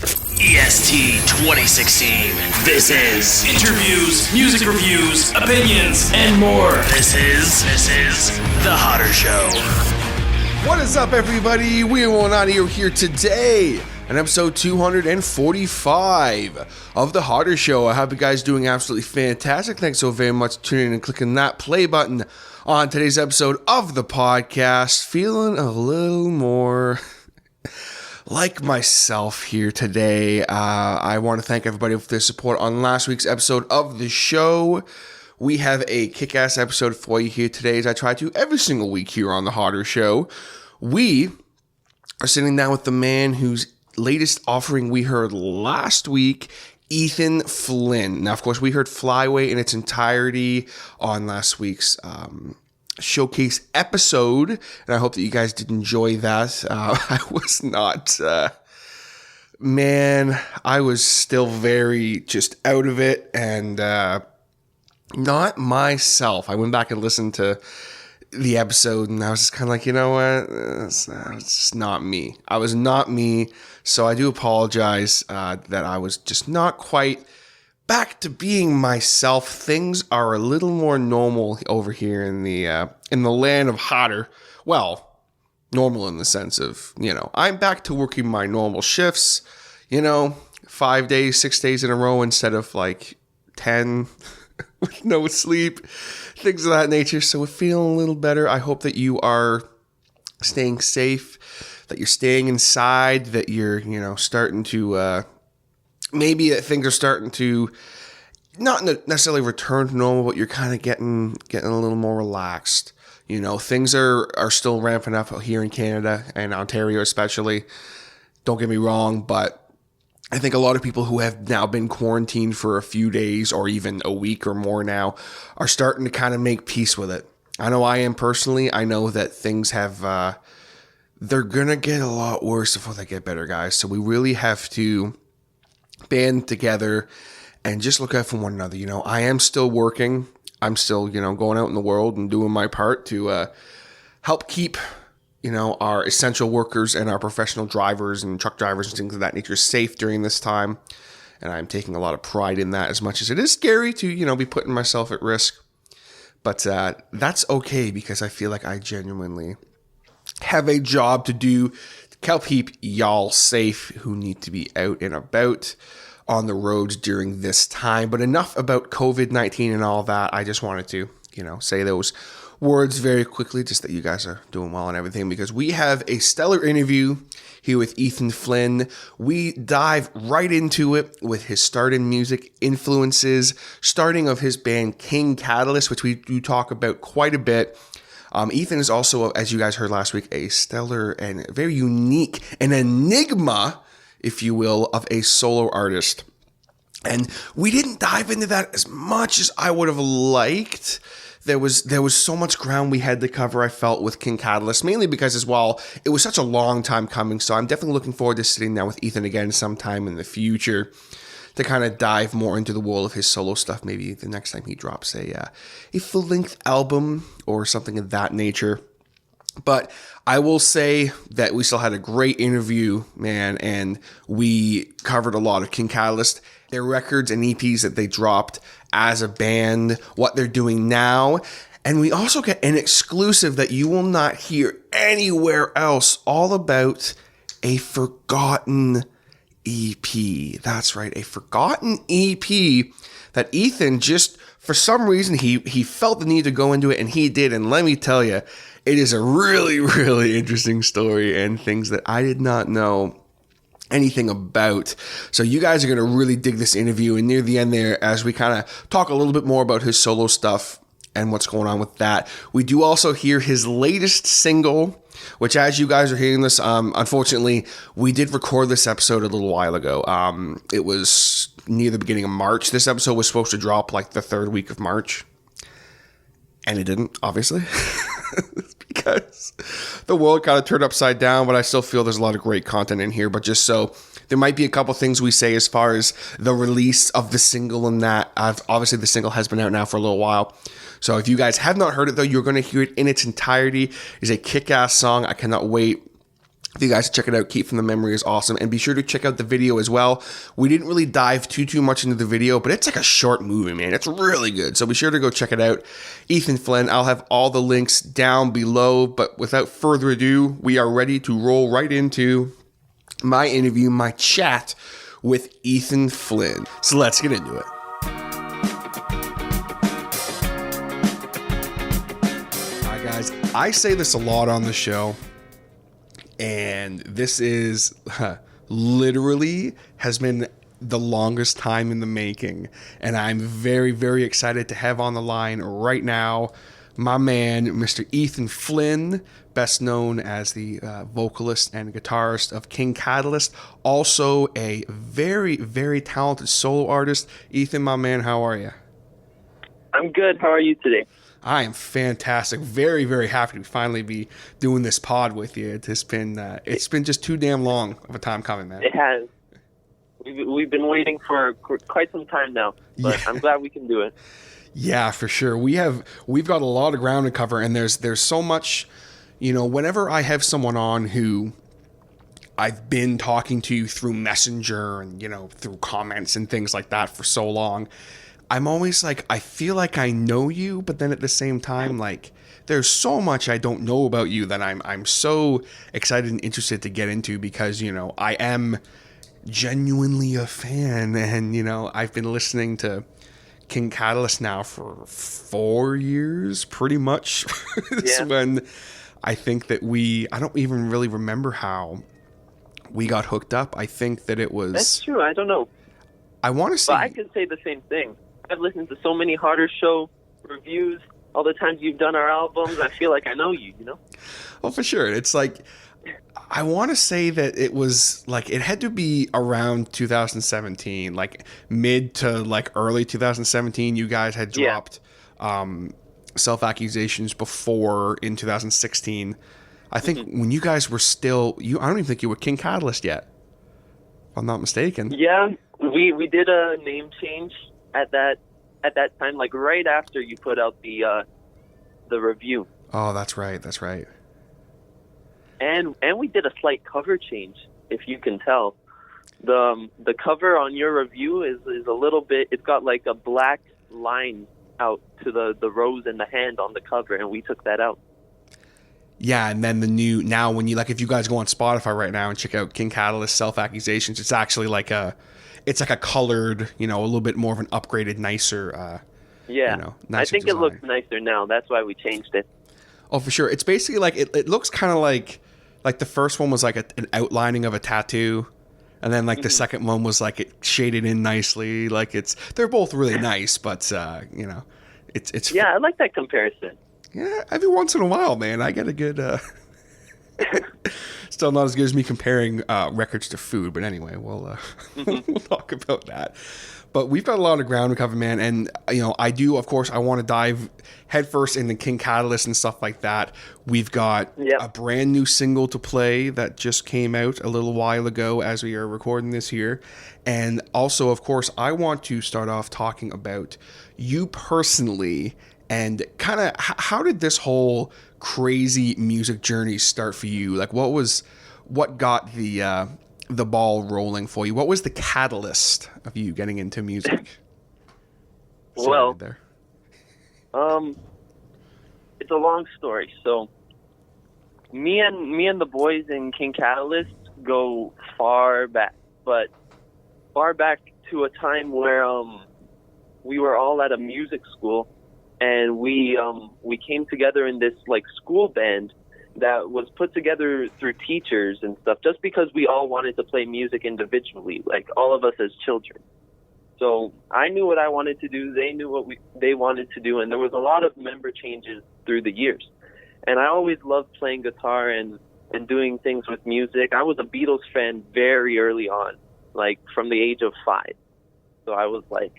EST 2016. This is interviews, music reviews, opinions, and more. This is The Hodder Show. What is up, everybody? We are on here today on episode 245 of The Hodder Show. I hope you guys doing absolutely fantastic. Thanks so very much for tuning in and clicking that play button on today's episode of the podcast. Feeling a little more like myself here today. I want to thank everybody for their support on last week's episode of the show. We have a kick-ass episode for you here today, as I try to every single week here on The Hodder Show. We are sitting down with the man whose latest offering we heard last week, Ethan Flynn. Now, of course, we heard Flyway in its entirety on last week's showcase episode, and I hope that you guys did enjoy that. I was not, I was still very just out of it and not myself. I went back and listened to the episode, and I was just kind of like, you know what, it's just not me. I was not me, so I do apologize that I was just not quite back to being myself. Things are a little more normal over here in the land of Hodder. Well, normal in the sense of, I'm back to working my normal shifts, 5 days, 6 days in a row instead of like 10 with no sleep, things of that nature. So we're feeling a little better. I hope that you are staying safe, that you're staying inside, that you're, starting to, maybe that things are starting to not necessarily return to normal, but you're kind of getting a little more relaxed. Things are still ramping up here in Canada and Ontario especially. Don't get me wrong, but I think a lot of people who have now been quarantined for a few days or even a week or more now are starting to kind of make peace with it. I know I am personally. I know that things have, they're going to get a lot worse before they get better, guys. So we really have to band together and just look out for one another. I am still working. I'm still, going out in the world and doing my part to help keep, our essential workers and our professional drivers and truck drivers and things of that nature safe during this time. And I'm taking a lot of pride in that, as much as it is scary to, be putting myself at risk. But that's okay, because I feel like I genuinely have a job to do to help keep y'all safe who need to be out and about on the roads during this time. But enough about COVID-19 and all that. I just wanted to, say those words very quickly, just that you guys are doing well and everything, because we have a stellar interview here with Ethan Flynn. We dive right into it with his start in music influences, starting of his band King Catalyst, which we do talk about quite a bit. Ethan is also, as you guys heard last week, a stellar and very unique, an enigma, if you will, of a solo artist. And we didn't dive into that as much as I would have liked. There was so much ground we had to cover, I felt, with King Catalyst, mainly because, as well, it was such a long time coming. So I'm definitely looking forward to sitting down with Ethan again sometime in the future to kind of dive more into the world of his solo stuff. Maybe the next time he drops a full-length album or something of that nature. But I will say that we still had a great interview, man, and we covered a lot of King Catalyst, their records and EPs that they dropped as a band, what they're doing now. And we also get an exclusive that you will not hear anywhere else, all about a forgotten EP. That's right, a forgotten EP that Ethan just, for some reason, he felt the need to go into it, and he did. And let me tell you, it is a really, really interesting story and things that I did not know anything about. So you guys are going to really dig this interview, and near the end there, as we kind of talk a little bit more about his solo stuff and what's going on with that, we do also hear his latest single, which, as you guys are hearing this, unfortunately, we did record this episode a little while ago. It was near the beginning of March. This episode was supposed to drop like the third week of March, and it didn't, obviously. Because the world kind of turned upside down, but I still feel there's a lot of great content in here. But just so there might be a couple things we say as far as the release of the single and that. Obviously, the single has been out now for a little while. So if you guys have not heard it, though, you're going to hear it in its entirety. It's a kick-ass song. I cannot wait If you guys check it out, Keep from the Memory is awesome. And be sure to check out the video as well. We didn't really dive too much into the video, but it's like a short movie, man. It's really good. So be sure to go check it out. Ethan Flynn, I'll have all the links down below. But without further ado, we are ready to roll right into my interview, my chat with Ethan Flynn. So let's get into it. All right, guys. I say this a lot on the show. And this is literally has been the longest time in the making. And I'm very, very excited to have on the line right now my man, Mr. Ethan Flynn, best known as the vocalist and guitarist of King Catalyst. Also a very, very talented solo artist. Ethan, my man, how are you? I'm good. How are you today? I am fantastic. Very, very happy to finally be doing this pod with you. It's been just too damn long of a time coming, man. It has. We've been waiting for quite some time now, but yeah. I'm glad we can do it. Yeah, for sure. We've got a lot of ground to cover, and there's so much. Whenever I have someone on who I've been talking to through Messenger and through comments and things like that for so long, I'm always like, I feel like I know you, but then at the same time, like, there's so much I don't know about you that I'm so excited and interested to get into because, I am genuinely a fan. And, I've been listening to King Catalyst now for 4 years, pretty much. It's when I think that I don't even really remember how we got hooked up. I think that it was... That's true. I don't know. I want to say... But I could say the same thing. I've listened to so many Harder Show reviews, all the times you've done our albums. I feel like I know you, Oh, for sure. It's like, I want to say that it was like, it had to be around 2017, like mid to like early 2017. You guys had dropped Self-Accusations before in 2016. I think when you guys were still, I don't even think you were King Catalyst yet, if I'm not mistaken. Yeah, we did a name change at that time, like right after you put out the review. Oh, that's right. And we did a slight cover change, if you can tell. The cover on your review is a little bit. It's got like a black line out to the rose and the hand on the cover, and we took that out. Yeah, and then now when you if you guys go on Spotify right now and check out King Catalyst Self-Accusations, it's actually like a colored, a little bit more of an upgraded, nicer. Nicer I think design. It looks nicer now. That's why we changed it. Oh, for sure. It's basically like it looks kind of like the first one was like an outlining of a tattoo, and then the second one was like it shaded in nicely. Like they're both really nice, but it's yeah. I like that comparison. Yeah, every once in a while, man, I get a good. Still not as good as me comparing records to food, but anyway, we'll talk about that. But we've got a lot of ground to cover, man, and I do, of course, I want to dive headfirst into King Catalyst and stuff like that. We've got a brand new single to play that just came out a little while ago as we are recording this here, and also, of course, I want to start off talking about you personally. And kind of how did this whole crazy music journey start for you? Like, what got the ball rolling for you? What was the catalyst of you getting into music? Well, it's a long story. So, me and the boys in King Catalyst go far back, but far back to a time where we were all at a music school. And we came together in this school band that was put together through teachers and stuff, just because we all wanted to play music individually, like all of us as children. So I knew what I wanted to do, they knew what they wanted to do, and there was a lot of member changes through the years. And I always loved playing guitar and doing things with music. I was a Beatles fan very early on, like from the age of 5. So I was like,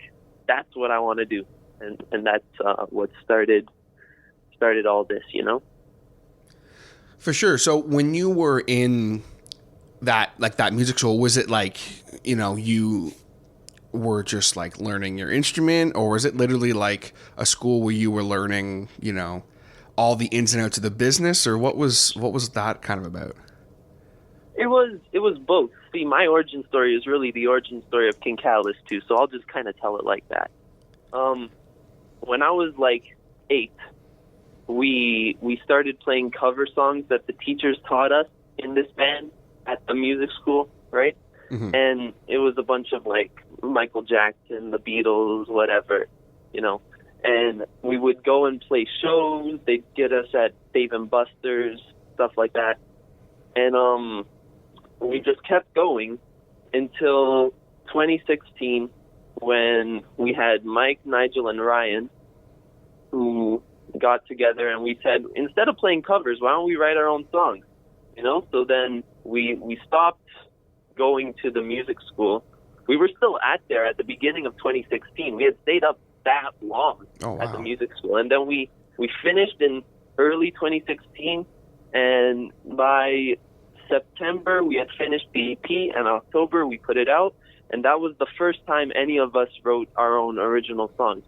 that's what I want to do. And that's what started all this, For sure. So when you were in that music school, was it you were just learning your instrument, or was it literally like a school where you were learning, all the ins and outs of the business, or what was that kind of about? It was both. See, my origin story is really the origin story of King Catalyst too, so I'll just kind of tell it like that. When I was like 8, we started playing cover songs that the teachers taught us in this band at the music school, right? Mm-hmm. And it was a bunch of like Michael Jackson, the Beatles, whatever, you know. And we would go and play shows. They'd get us at Dave and Buster's, stuff like that. And we just kept going until 2016, when we had Mike, Nigel, and Ryan, who got together, and we said, instead of playing covers, why don't we write our own songs? You know. So then we stopped going to the music school. We were still at the beginning of 2016. We had stayed up that long at the music school, and then we finished in early 2016, and by September we had finished the EP, and October we put it out, and that was the first time any of us wrote our own original songs.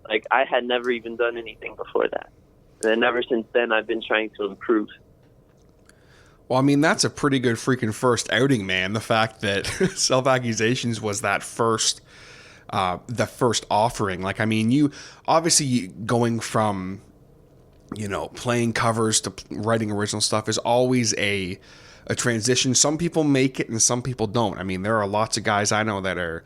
Like, I had never even done anything before that, and then ever since then I've been trying to improve. Well, I mean, that's a pretty good freaking first outing, man. The fact that Self Accusations was that the first offering. Like, I mean, you obviously going from, you know, playing covers to writing original stuff is always a transition. Some people make it and some people don't. I mean, there are lots of guys I know that are,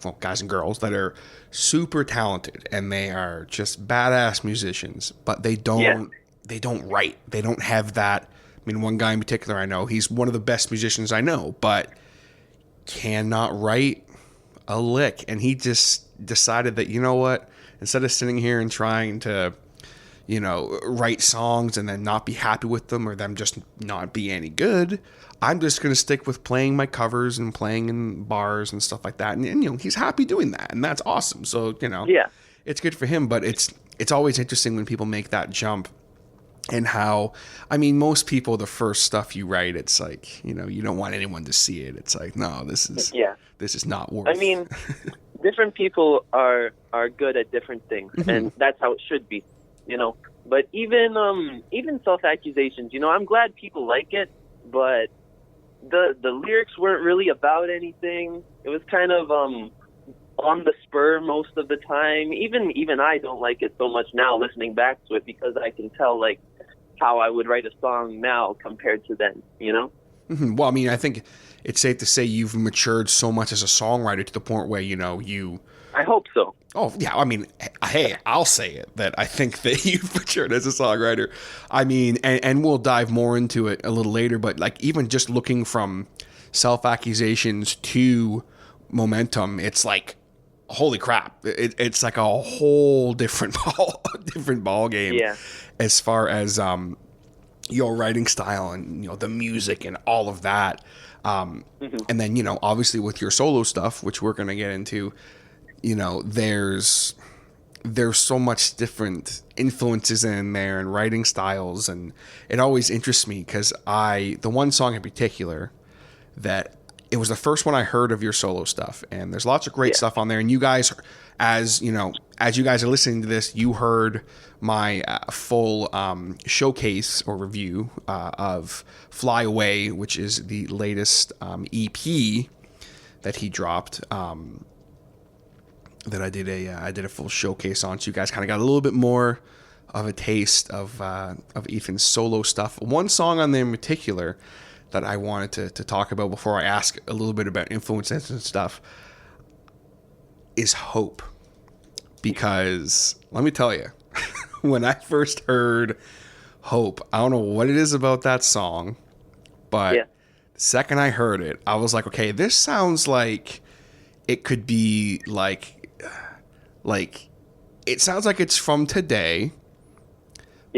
well, guys and girls that are super talented and they are just badass musicians, but they don't write. They don't have that. I mean, one guy in particular I know, he's one of the best musicians I know, but cannot write a lick. And he just decided that, you know what, instead of sitting here and trying to, you know, write songs and then not be happy with them or them just not be any good, I'm just going to stick with playing my covers and playing in bars and stuff like that. And, you know, he's happy doing that, and that's awesome. So, you know, it's good for him, but it's always interesting when people make that jump. And how, I mean, most people, the first stuff you write, it's like, you know, you don't want anyone to see it. It's like, no, this is not worth. I mean, different people are good at different things, and that's how it should be, you know. But even Self Accusations, you know, I'm glad people like it, but the lyrics weren't really about anything. It was kind of on the spur most of the time. Even I don't like it so much now, listening back to it, because I can tell like how I would write a song now compared to then, you know? Mm-hmm. Well, I mean, I think it's safe to say you've matured so much as a songwriter to the point where, you know, I hope so. Oh, yeah. I mean, hey, I'll say it, that I think that you've matured as a songwriter. I mean, and we'll dive more into it a little later, but like even just looking from Self Accusations to Momentum, it's like, holy crap. It's like a whole different ball game. Yeah. As far as your writing style and, you know, the music and all of that. And then, you know, obviously with your solo stuff, which we're going to get into, you know, there's so much different influences in there and writing styles. And it always interests me because the one song in particular that it was the first one I heard of your solo stuff, and there's lots of great stuff on there. And you guys, as you know, as you guys are listening to this, you heard my full showcase or review of Fly Away, which is the latest EP that he dropped. That I did a full showcase on, so you guys kind of got a little bit more of a taste of Ethan's solo stuff. One song on there in particular that I wanted to talk about before I ask a little bit about influences and stuff is Hope. Because let me tell you, when I first heard Hope, I don't know what it is about that song, but the second I heard it, I was like, okay, this sounds like it could be like it sounds like it's from today,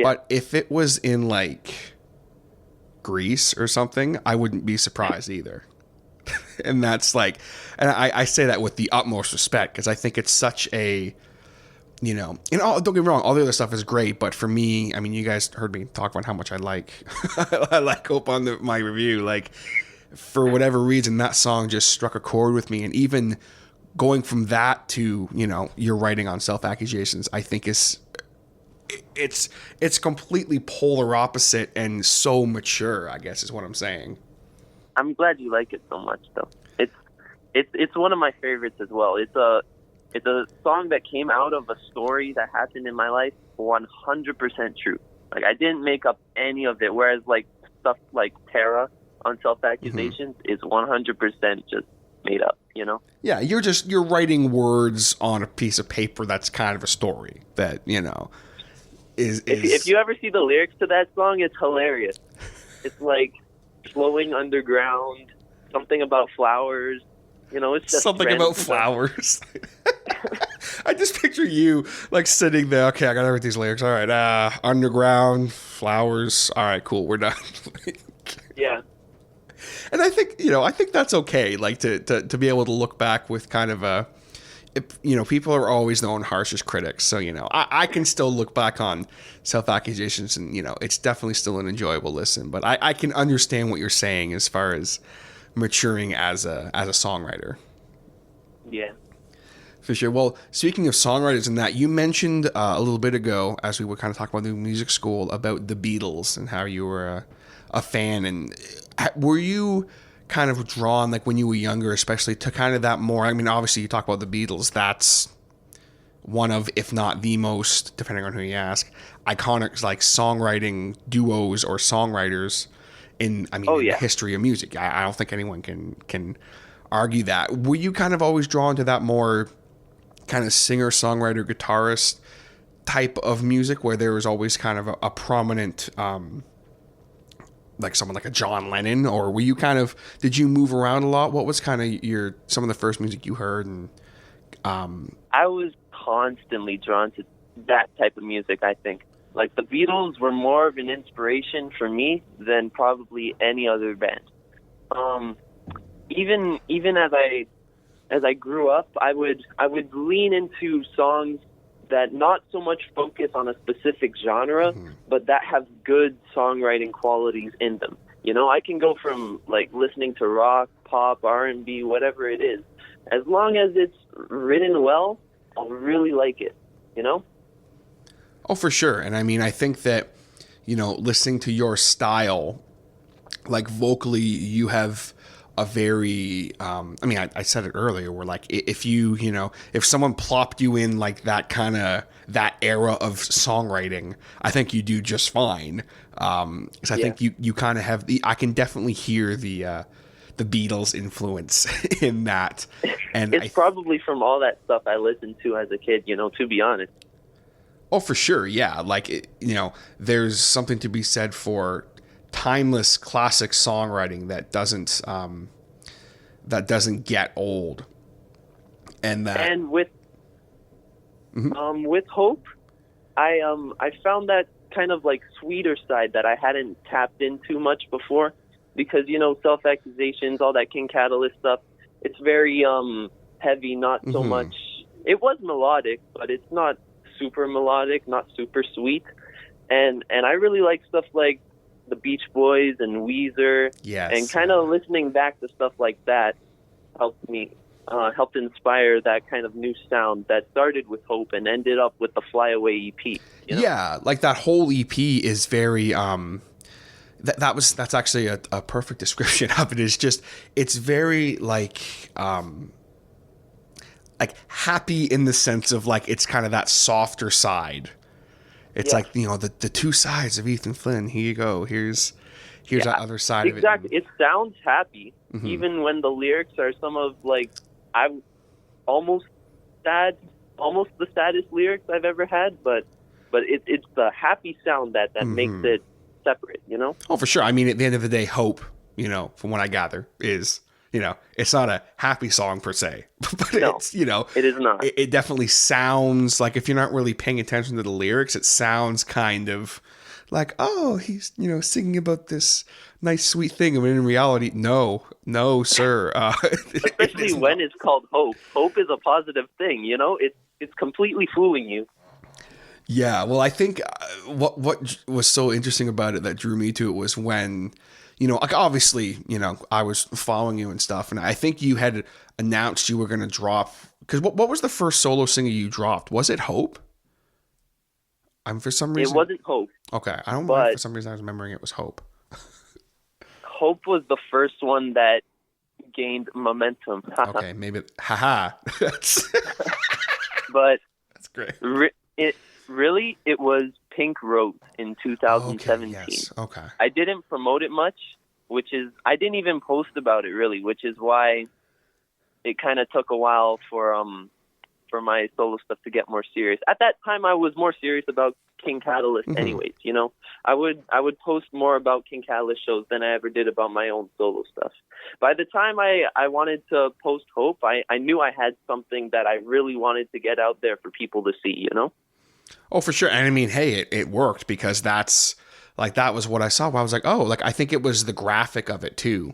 but if it was in like Greece or something, I wouldn't be surprised either. And that's like, and I say that with the utmost respect, because I think it's such a, you know, and don't get me wrong, all the other stuff is great, but for me, I mean, you guys heard me talk about how much I like Hope on my review. Like, for whatever reason, that song just struck a chord with me, and even going from that to, you know, your writing on Self Accusations, I think it's completely polar opposite and so mature, I guess is what I'm saying. I'm glad you like it so much, though. It's one of my favorites as well. It's a song that came out of a story that happened in my life, 100% true. Like, I didn't make up any of it, whereas, like, stuff like Terra on Self-Accusations is 100% just made up, you know? Yeah, you're writing words on a piece of paper that's kind of a story that, you know, is... If you ever see the lyrics to that song, it's hilarious. It's like flowing underground, something about flowers, you know, it's just something about flowers. I just picture you like sitting there. Okay, I gotta write these lyrics. All right, underground flowers. All right, cool. We're done. Yeah. And I think that's okay. Like to be able to look back with kind of a, you know, people are always their own harshest critics. So, you know, I can still look back on Self-Accusations and, you know, it's definitely still an enjoyable listen. But I can understand what you're saying as far as maturing as a songwriter. Yeah. For sure. Well, speaking of songwriters and that, you mentioned a little bit ago, as we were kind of talking about the music school, about the Beatles and how you were a fan. And were you kind of drawn, like when you were younger, especially to kind of that more? I mean, obviously you talk about the Beatles. That's one of, if not the most, depending on who you ask, iconic like songwriting duos or songwriters in the history of music. I don't think anyone can argue that. Were you kind of always drawn to that more kind of singer, songwriter, guitarist type of music where there was always kind of a prominent, like someone like a John Lennon, or were you did you move around a lot? What was kind of some of the first music you heard? And I was constantly drawn to that type of music, I think. Like, the Beatles were more of an inspiration for me than probably any other band. Even as I grew up, I would lean into songs that not so much focus on a specific genre, but that have good songwriting qualities in them. You know, I can go from like listening to rock, pop, R&B, whatever it is. As long as it's written well, I'll really like it, you know? Oh, for sure. And I mean, I think that, you know, listening to your style, like vocally, you have a very, I said it earlier, where like if if someone plopped you in like that era of songwriting, I think you do just fine. Because I think you kind of have I can definitely hear the Beatles influence in that. And it's probably from all that stuff I listened to as a kid, you know, to be honest. Oh, for sure. Yeah. Like, there's something to be said for timeless classic songwriting that doesn't get old. And with Hope, I found that kind of like sweeter side that I hadn't tapped into much before, because, you know, Self-Accusations, all that King Catalyst stuff, it's very heavy, not so much. It was melodic, but it's not super melodic, not super sweet. And I really like stuff like the Beach Boys and Weezer. Yes. And kind of listening back to stuff like that helped inspire that kind of new sound that started with Hope and ended up with the Flyaway EP. You know? Yeah, like that whole EP is very that's actually a perfect description of it. It's very like happy in the sense of like it's kind of that softer side. It's like, you know, the two sides of Ethan Flynn. Here you go. Here's that other side of it. Exactly. It sounds happy, even when the lyrics are some of like almost the saddest lyrics I've ever had. But it's the happy sound that makes it separate. You know. Oh, for sure. I mean, at the end of the day, Hope, you know, from what I gather, is, you know, it's not a happy song per se, but it's, you know, it is not. It definitely sounds like, if you're not really paying attention to the lyrics, it sounds kind of like, oh, he's, you know, singing about this nice, sweet thing. And in reality, no, sir. Especially when it's called Hope. Hope is a positive thing, you know? It's completely fooling you. Yeah, well, I think what was so interesting about it that drew me to it was when, you know, like obviously, you know, I was following you and stuff, and I think you had announced you were going to drop, because what was the first solo single you dropped? Was it Hope? For some reason it wasn't Hope. Okay, I don't know. For some reason, I was remembering it was Hope. Hope was the first one that gained momentum. Okay, maybe. Haha. But That's great. It was Pink Rose in 2017. Okay, yes. Okay. I didn't promote it much, I didn't even post about it really, which is why it kind of took a while for my solo stuff to get more serious. At that time, I was more serious about King Catalyst anyways, you know. I would post more about King Catalyst shows than I ever did about my own solo stuff. By the time I wanted to post Hope, I knew I had something that I really wanted to get out there for people to see, you know? Oh, for sure. And I mean, hey, it worked because that was what I saw. I was like, oh, like I think it was the graphic of it too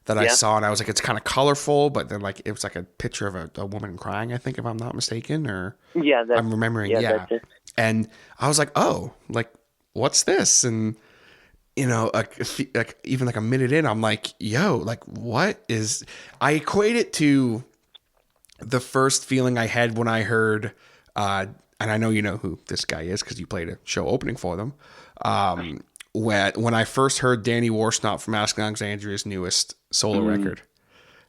that I saw, and I was like, it's kind of colorful, but then like it was like a picture of a woman crying, I think, if I'm not mistaken, or I'm remembering, that's it. And I was like, oh, like what's this? And you know, like even like a minute in, I'm like, yo, like what is? I equate it to the first feeling I had when I heard, and I know you know who this guy is because you played a show opening for them. When I first heard Danny Warsnop from Ask Alexandria's newest solo record.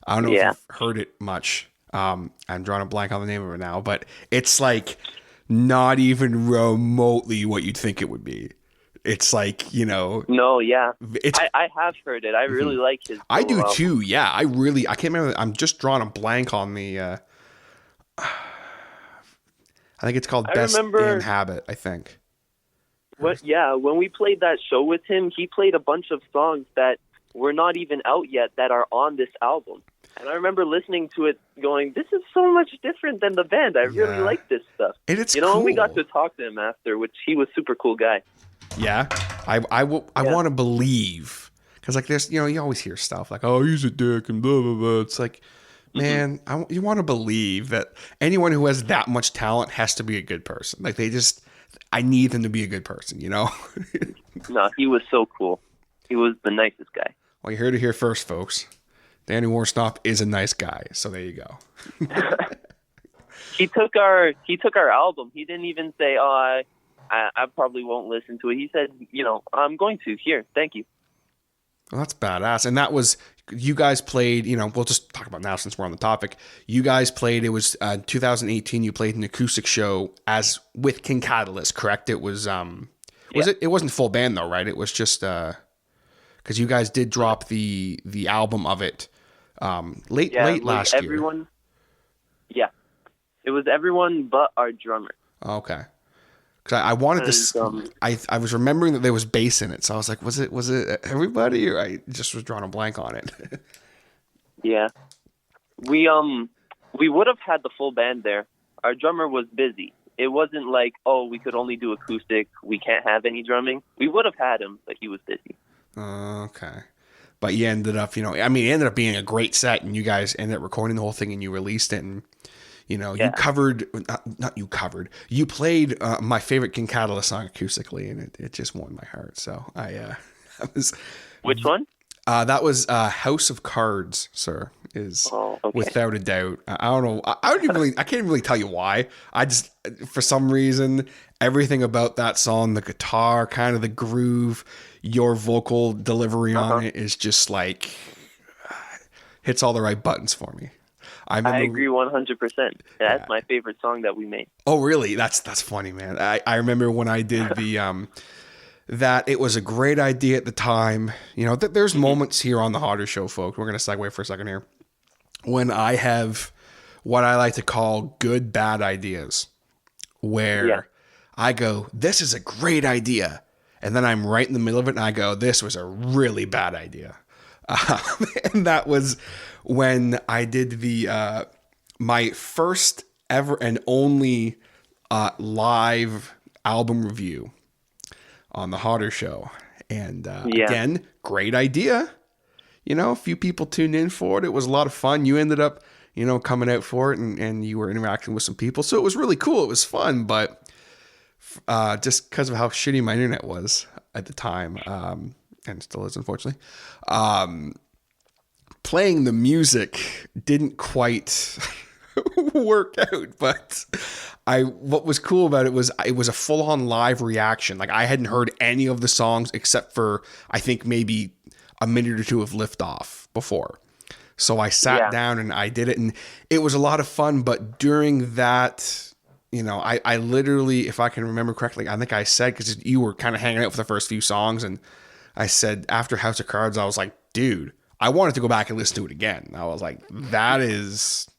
I don't know if you've heard it much. I'm drawing a blank on the name of it now, but it's like not even remotely what you'd think it would be. It's like, you know. No, yeah. I have heard it. I really like his I do album. too, yeah. I can't remember. I'm just drawing a blank on the, I think it's called Best in Habit, I think. When we played that show with him, he played a bunch of songs that were not even out yet that are on this album. And I remember listening to it going, this is so much different than the band. I really like this stuff. And it's cool. And we got to talk to him after, which he was super cool guy. Yeah. I want to believe. Because like there's, you know, you always hear stuff like, oh, he's a dick and blah, blah, blah. It's like, man, you want to believe that anyone who has that much talent has to be a good person. Like I need them to be a good person, you know? No, he was so cool. He was the nicest guy. Well, you heard it here first, folks. Danny Warsnop is a nice guy, so there you go. He took our album. He didn't even say, "Oh, I probably won't listen to it." He said, "You know, I'm going to. Here, thank you." Well, that's badass. And that was, you guys played, you know, we'll just talk about now since we're on the topic. You guys played, it was 2018, you played an acoustic show as with King Catalyst, correct? It was, it wasn't full band though, right? It was just, because you guys did drop the album of it late last year. Yeah. It was everyone but our drummer. Okay. Because I wanted to, I was remembering that there was bass in it, so I was like, was it everybody, or I just was drawing a blank on it. Yeah, we would have had the full band there. Our drummer was busy. It wasn't like, oh, we could only do acoustic, we can't have any drumming. We would have had him, but he was busy. Okay. But you ended up, you know, I mean, it ended up being a great set, and you guys ended up recording the whole thing, and you released it, and you know, you covered, you played my favorite King Catalyst song acoustically, and it just won my heart. So I was. Which one? That was House of Cards, sir, is without a doubt. I don't know. I can't really tell you why. I just, for some reason, everything about that song, the guitar, kind of the groove, your vocal delivery on it is just like, hits all the right buttons for me. I agree 100%. That's my favorite song that we made. Oh, really? That's funny, man. I remember when I did the that it was a great idea at the time. You know, there's moments here on the Hotter Show, folks. We're going to segue for a second here. When I have what I like to call good bad ideas, where I go, this is a great idea, and then I'm right in the middle of it, and I go, this was a really bad idea. And that was when I did the my first ever and only live album review on the Hotter Show. And again, great idea. You know, a few people tuned in for it. It was a lot of fun. You ended up, you know, coming out for it, and you were interacting with some people. So it was really cool. It was fun, but just because of how shitty my internet was at the time, and still is, unfortunately, playing the music didn't quite work out. But what was cool about it was a full-on live reaction. Like, I hadn't heard any of the songs except for, I think, maybe a minute or two of Liftoff before. So I sat down and I did it, and it was a lot of fun. But during that, you know, I literally, if I can remember correctly, I think I said, because you were kind of hanging out for the first few songs, and I said after House of Cards, I was like, dude, I wanted to go back and listen to it again. I was like, that is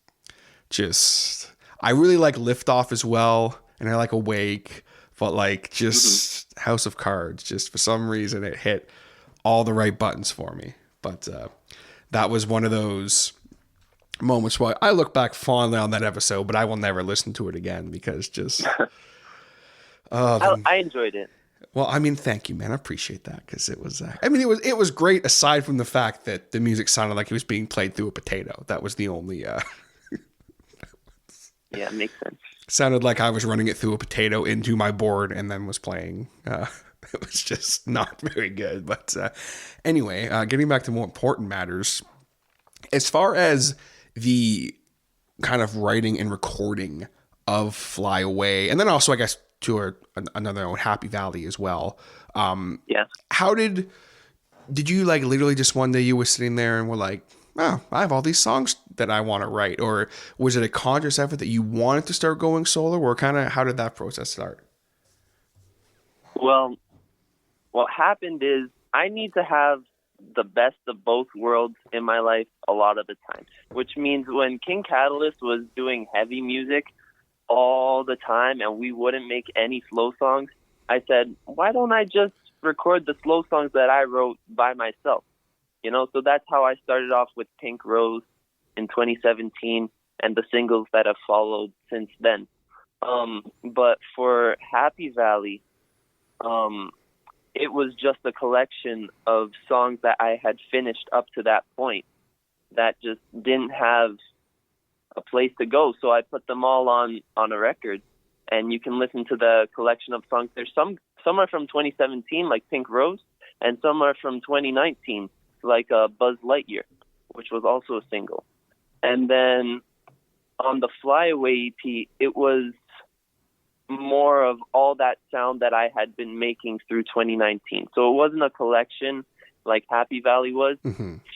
just, I really like Liftoff as well, and I like Awake, but like just House of Cards, just for some reason it hit all the right buttons for me. But that was one of those moments where I look back fondly on that episode, but I will never listen to it again because just I enjoyed it. Well, I mean, thank you, man. I appreciate that, because it was I mean, it was great, aside from the fact that the music sounded like it was being played through a potato. That was the only yeah, it makes sense. Sounded like I was running it through a potato into my board and then was playing. It was just not very good. But anyway, getting back to more important matters, as far as the kind of writing and recording of Fly Away, and then also, I guess, to another one, Happy Valley as well. How did you, like, literally just one day you were sitting there and were like, oh, I have all these songs that I want to write? Or was it a conscious effort that you wanted to start going solo, or kind of how did that process start? Well, what happened is I need to have the best of both worlds in my life a lot of the time, which means when King Catalyst was doing heavy music all the time and we wouldn't make any slow songs, I said, why don't I just record the slow songs that I wrote by myself? You know, so that's how I started off with Pink Rose in 2017 and the singles that have followed since then. But for Happy Valley, it was just a collection of songs that I had finished up to that point that just didn't have a place to go. So I put them all on a record, and you can listen to the collection of songs. There's some are from 2017, like Pink Rose, and some are from 2019, like Buzz Lightyear, which was also a single. And then on the Fly Away EP, it was more of all that sound that I had been making through 2019. So it wasn't a collection like Happy Valley was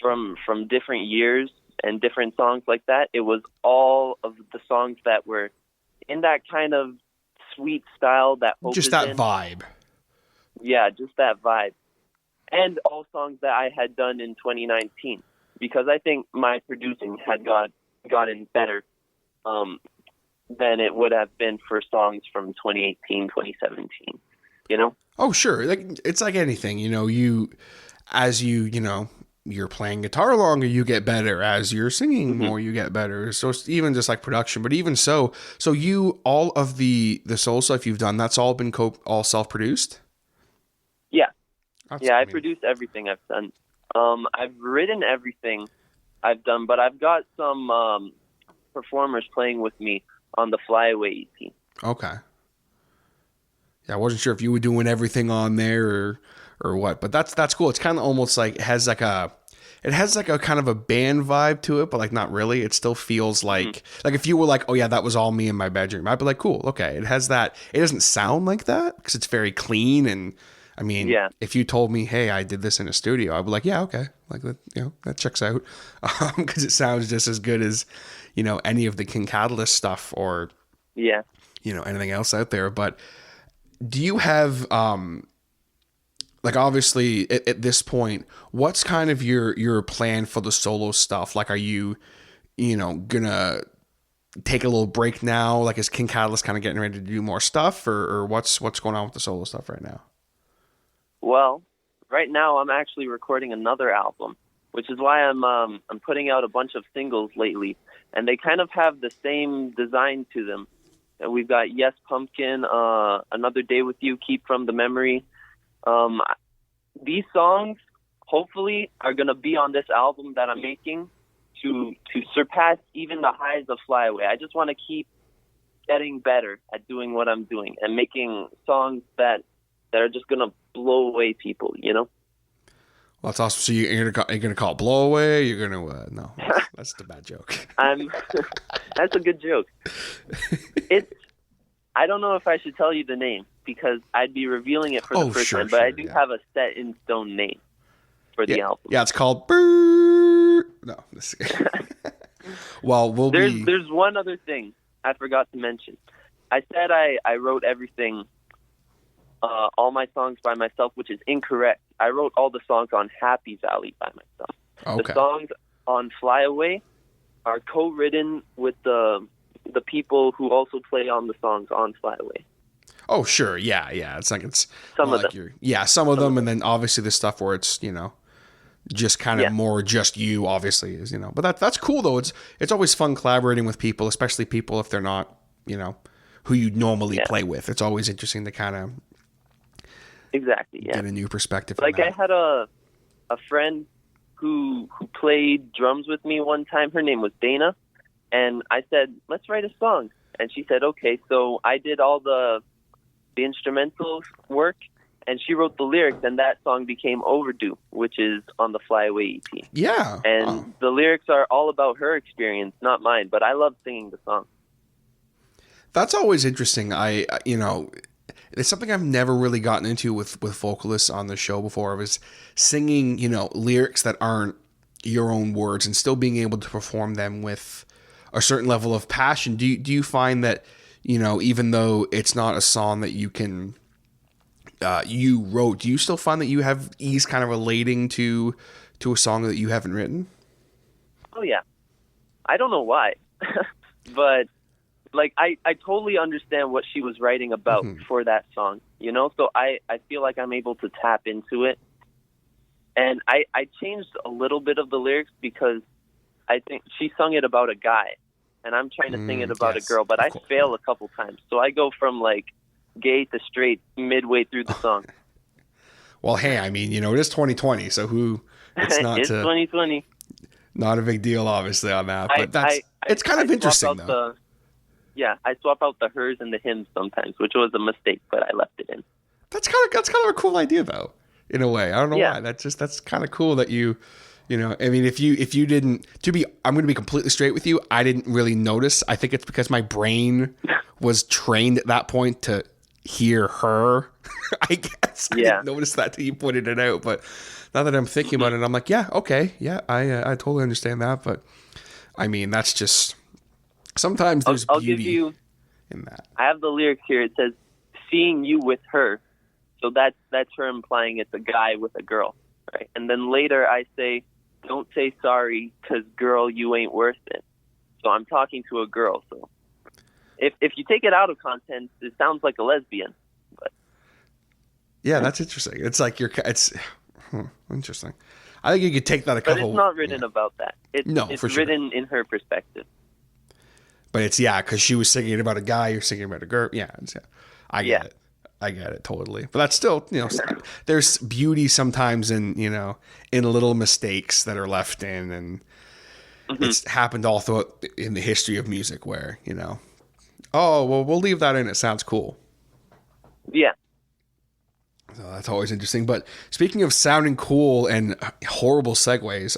from different years and different songs like that. It was all of the songs that were in that kind of sweet style that Hope just is that in. vibe. Yeah, just that vibe. And all songs that I had done in 2019, because I think my producing had gotten better than it would have been for songs from 2018, 2017, you know? Oh, sure. Like, it's like anything, you know, as you're playing guitar longer, you get better. As you're singing more, you get better. So it's even just like production, but even so you, all of the solo stuff you've done, that's all been all self-produced? Yeah. That's I produced everything I've done. I've written everything I've done, but I've got some performers playing with me on the Fly Away EP. Okay. Yeah, I wasn't sure if you were doing everything on there or what, but that's cool. It's kind of almost like it has like a kind of a band vibe to it, but like not really. It still feels like if you were like, oh yeah, that was all me in my bedroom, I'd be like, cool, okay. It has that. It doesn't sound like that because it's very clean, and I mean, if you told me, hey, I did this in a studio, I'd be like, yeah, okay, like that, you know, that checks out, because it sounds just as good as, you know, any of the King Catalyst stuff or you know, anything else out there. But do you have like, obviously at this point, what's kind of your plan for the solo stuff? Like, are you know, gonna take a little break now? Like, is King Catalyst kind of getting ready to do more stuff, or what's going on with the solo stuff right now? Well, right now I'm actually recording another album, which is why I'm putting out a bunch of singles lately, and they kind of have the same design to them. And we've got Yes Pumpkin, Another Day with You, Keep from the Memory. These songs hopefully are going to be on this album that I'm making to surpass even the highs of Fly Away. I just want to keep getting better at doing what I'm doing and making songs that are just going to blow away people, you know? Well, that's awesome. So you're gonna call it Blow Away? You're gonna no, that's a bad joke. That's a good joke. I don't know if I should tell you the name because I'd be revealing it for the first time, but I do have a set in stone name for the album. Yeah, it's called Brrr. No. Well, There's one other thing I forgot to mention. I said I wrote everything, all my songs by myself, which is incorrect. I wrote all the songs on Happy Valley by myself. Okay. The songs on Fly Away are co-written with the people who also play on the songs on Fly Away. Oh, sure. Yeah. It's like it's Some of like them. some of them, and then obviously the stuff where it's just kind of more just you, obviously, is But that's cool though. It's always fun collaborating with people, especially people if they're not who you normally play with. It's always interesting to kind of get a new perspective. Like I had a friend who played drums with me one time. Her name was Dana, and I said, "Let's write a song." And she said, "Okay." So I did all the instrumental work, and she wrote the lyrics, and that song became Overdue, which is on the Fly Away EP. Yeah. And the lyrics are all about her experience, not mine, but I love singing the song. That's always interesting. It's something I've never really gotten into with vocalists on the show before. Was singing, lyrics that aren't your own words and still being able to perform them with a certain level of passion. Do you find that, even though it's not a song that you can, you wrote, do you still find that you have ease kind of relating to a song that you haven't written? Oh yeah. I don't know why, but like I totally understand what she was writing about for that song, so I feel like I'm able to tap into it. And I changed a little bit of the lyrics because I think she sung it about a guy, and I'm trying to sing it about a girl, but I fail a couple times. So I go from like gay to straight midway through the song. Well, hey, I mean, it is 2020, so it's not it's 2020. Not a big deal, obviously, on that, but it's kind of interesting, though. I swap out the hers and the hims sometimes, which was a mistake, but I left it in. That's kind of a cool idea, though, in a way. I don't know why. That's kind of cool that you I mean, if you didn't, I'm going to be completely straight with you. I didn't really notice. I think it's because my brain was trained at that point to hear her. I guess I didn't notice that till you pointed it out, but now that I'm thinking about it, I'm like, I totally understand that. But I mean, that's just sometimes there's beauty in that. I have the lyrics here. It says, "Seeing you with her," so that's her implying it's a guy with a girl, right? And then later I say, "Don't say sorry, 'cause girl, you ain't worth it." So I'm talking to a girl. So if you take it out of context, it sounds like a lesbian. But yeah, that's interesting. It's like it's interesting. I think you could take that a couple. But it's not written about that. It's written in her perspective. But it's because she was singing about a guy, you're singing about a girl. Yeah, I get it. I get it totally. But that's still, there's beauty sometimes in little mistakes that are left in, and it's happened all throughout in the history of music where, oh, well, we'll leave that in. It sounds cool. Yeah. So that's always interesting. But speaking of sounding cool and horrible segues,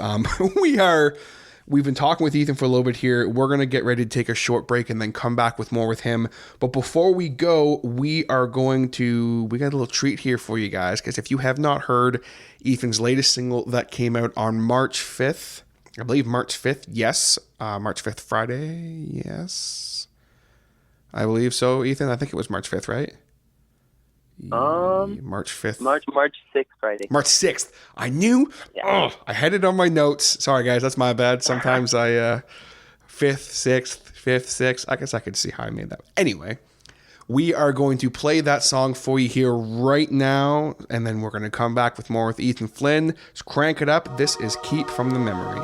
we've been talking with Ethan for a little bit here. We're going to get ready to take a short break and then come back with more with him. But before we go, we got a little treat here for you guys, because if you have not heard Ethan's latest single that came out on March 5th, I believe March 5th. Yes. March 5th, Friday. Yes. I believe so, Ethan. I think it was March 5th, right? March 5th. March 6th, Friday. March 6th. I knew. Yeah. I had it on my notes. Sorry, guys. That's my bad. Sometimes I 5th, 6th. I guess I could see how I made that. Anyway, we are going to play that song for you here right now, and then we're going to come back with more with Ethan Flynn. Let's crank it up. This is Keep from the Memory.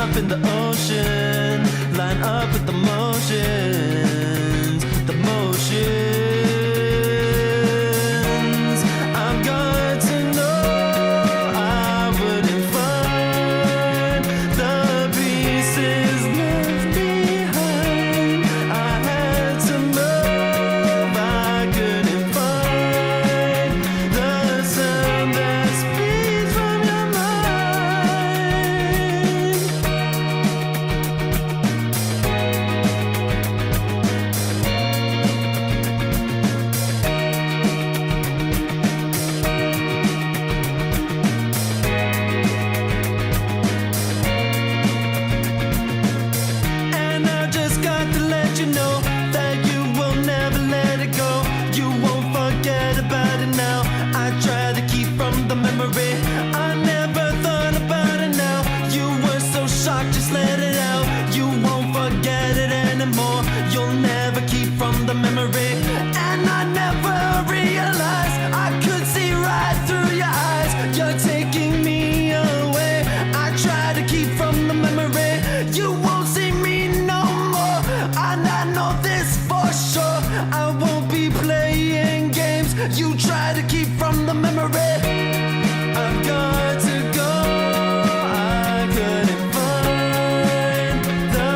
up in the ocean, line up with the motions, the motions. I've got to know I wouldn't find the pieces left behind. I had to move, I couldn't find the sound that speaks from your And I just got to let you know that you will never let it go. You won't forget about it now. I try to keep from the memory. I never thought about it now. You were so shocked, just let it out. You won't forget it anymore. You'll never keep from the memory. And I never realized I could see right through your eyes. You're taking me away. I try to keep from the memory. You won't see me no more. And I know this for sure. I won't be playing games. You try to keep from the memory. I've got to go. I couldn't find the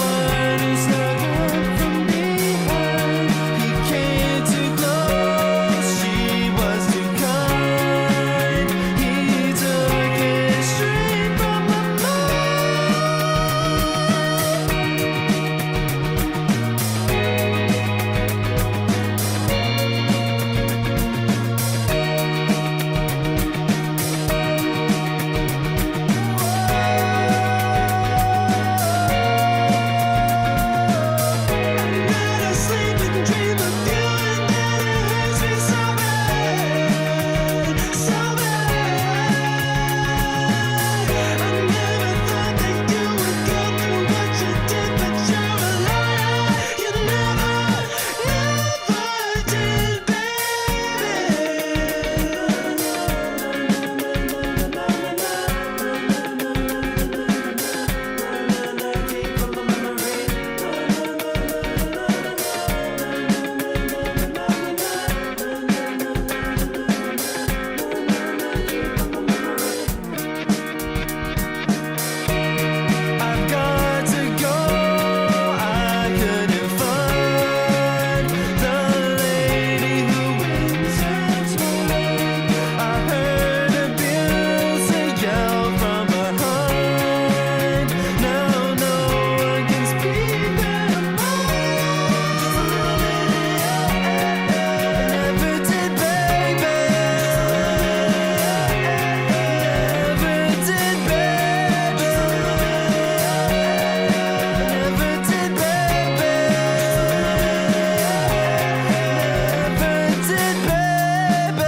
one who snuck up from behind. He came too close. She was too kind. He took it straight from my I sleep and dream of you, and then it hurts me so bad, so bad. I never thought that you would go through what you did, but you're a liar. You never did, I've got to go. I couldn't find the lady who wins and twice. I heard abuse and yell from behind. Now no one can speak their mind. Never did, baby. Never did, baby. Never did, baby. Never did, baby.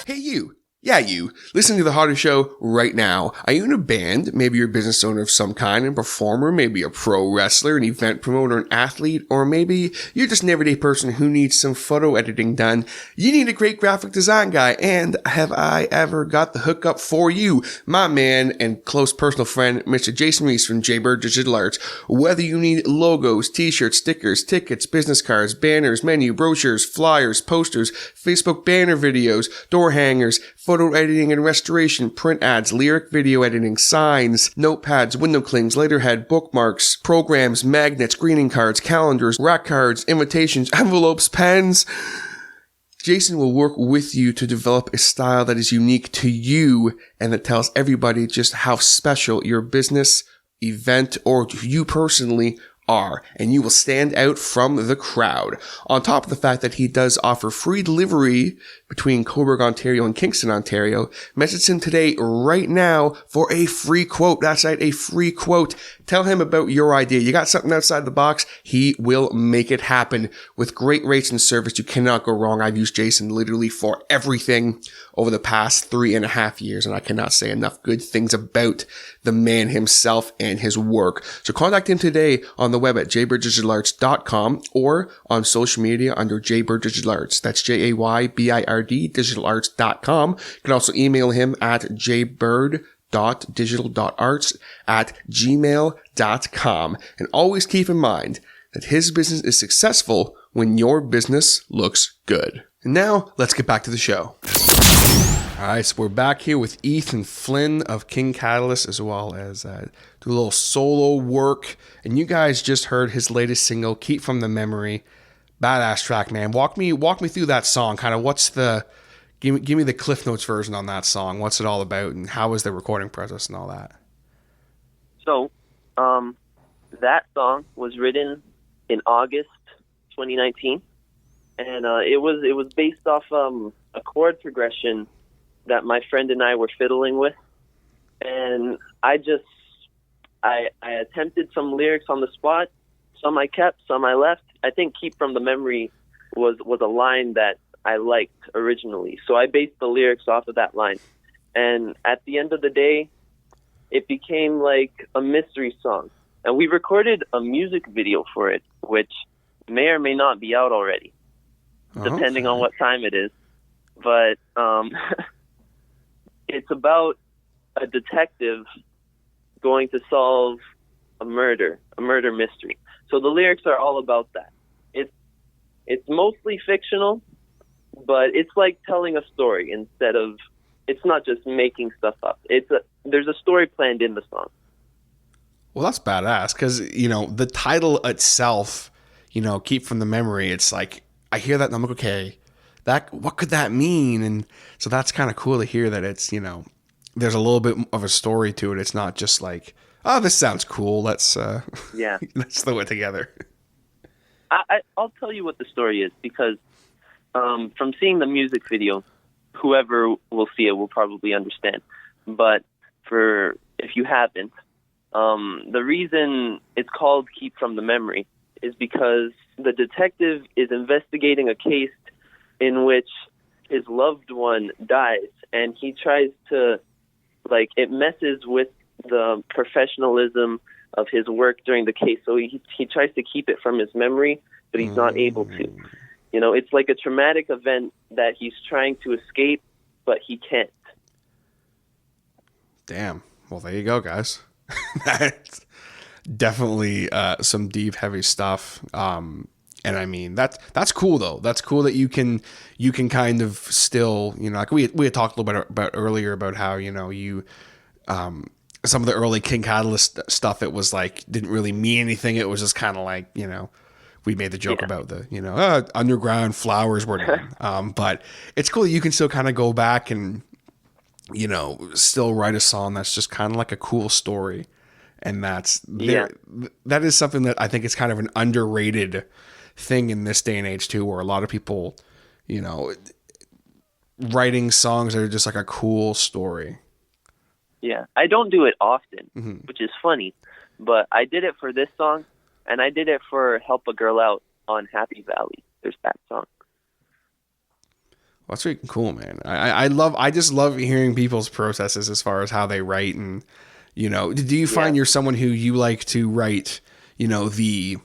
Hey, you. Yeah, you. Listening to The Hotter Show right now. Are you in a band? Maybe you're a business owner of some kind, a performer, maybe a pro wrestler, an event promoter, an athlete, or maybe you're just an everyday person who needs some photo editing done. You need a great graphic design guy, and have I ever got the hookup for you? My man and close personal friend, Mr. Jason Reese from Jaybird Digital Arts. Whether you need logos, t-shirts, stickers, tickets, business cards, banners, menu, brochures, flyers, posters, Facebook banner videos, door hangers, photo editing and restoration, print ads, lyric video editing, signs, notepads, window clings, letterhead, bookmarks, programs, magnets, greeting cards, calendars, rack cards, invitations, envelopes, pens. Jason will work with you to develop a style that is unique to you and that tells everybody just how special your business, event, or you personally are, and you will stand out from the crowd. On top of the fact that he does offer free delivery between Cobourg, Ontario and Kingston, Ontario, message him today right now for a free quote. That's right, a free quote. Tell him about your idea. You got something outside the box, he will make it happen with great rates and service. You cannot go wrong. I've used Jason literally for everything over the past 3.5 years, and I cannot say enough good things about the man himself and his work. So contact him today on the web at jaybirddigitalarts.com or on social media under jaybirddigitalarts. That's JAYBIRD digitalarts.com. You can also email him at jaybird.digital.arts@gmail.com. And always keep in mind that his business is successful when your business looks good. And now let's get back to the show. All right, so we're back here with Ethan Flynn of King Catalyst, as well as do a little solo work. And you guys just heard his latest single, "Keep from the Memory." Badass track, man. Walk me through that song. Kind of what's the give me the Cliff Notes version on that song. What's it all about, and how was the recording process and all that? So, that song was written in August 2019, and it was based off a chord progression that my friend and I were fiddling with, and I attempted some lyrics on the spot. Some I kept, some I left. I think "Keep from the Memory" was a line that I liked originally, so I based the lyrics off of that line. And at the end of the day, it became like a mystery song. And we recorded a music video for it, which may or may not be out already, depending on what time it is. But it's about a detective going to solve a murder mystery. So the lyrics are all about that. It's mostly fictional, but it's like telling a story instead of, it's not just making stuff up. There's a story planned in the song. Well, that's badass, because, the title itself, "Keep from the Memory," it's like, I hear that and I'm like, okay, what could that mean? And so that's kind of cool to hear that it's, there's a little bit of a story to it. It's not just like, oh, this sounds cool, let's let's throw it together. I'll tell you what the story is, because from seeing the music video, whoever will see it will probably understand. But if you haven't, the reason it's called "Keep from the Memory" is because the detective is investigating a case in which his loved one dies, and he tries to, it messes with the professionalism of his work during the case, so he tries to keep it from his memory, but he's not able to. It's like a traumatic event that he's trying to escape, but he can't. Damn. Well, there you go, guys. That's definitely some deep, heavy stuff. And I mean, that's cool though. That's cool that you can kind of still, like we had talked a little bit about earlier about how, you some of the early King Catalyst stuff, it was like, didn't really mean anything. It was just kind of like, we made the joke about the, underground flowers were done. But it's cool that you can still kind of go back and, still write a song that's just kind of like a cool story. And that is something that I think is kind of an underrated thing in this day and age too, where a lot of people, writing songs that are just like a cool story. Yeah, I don't do it often, which is funny, but I did it for this song, and I did it for "Help a Girl Out" on Happy Valley. There's that song. Well, that's freaking cool, man. I just love hearing people's processes as far as how they write, and do you find you're someone who you like to write, the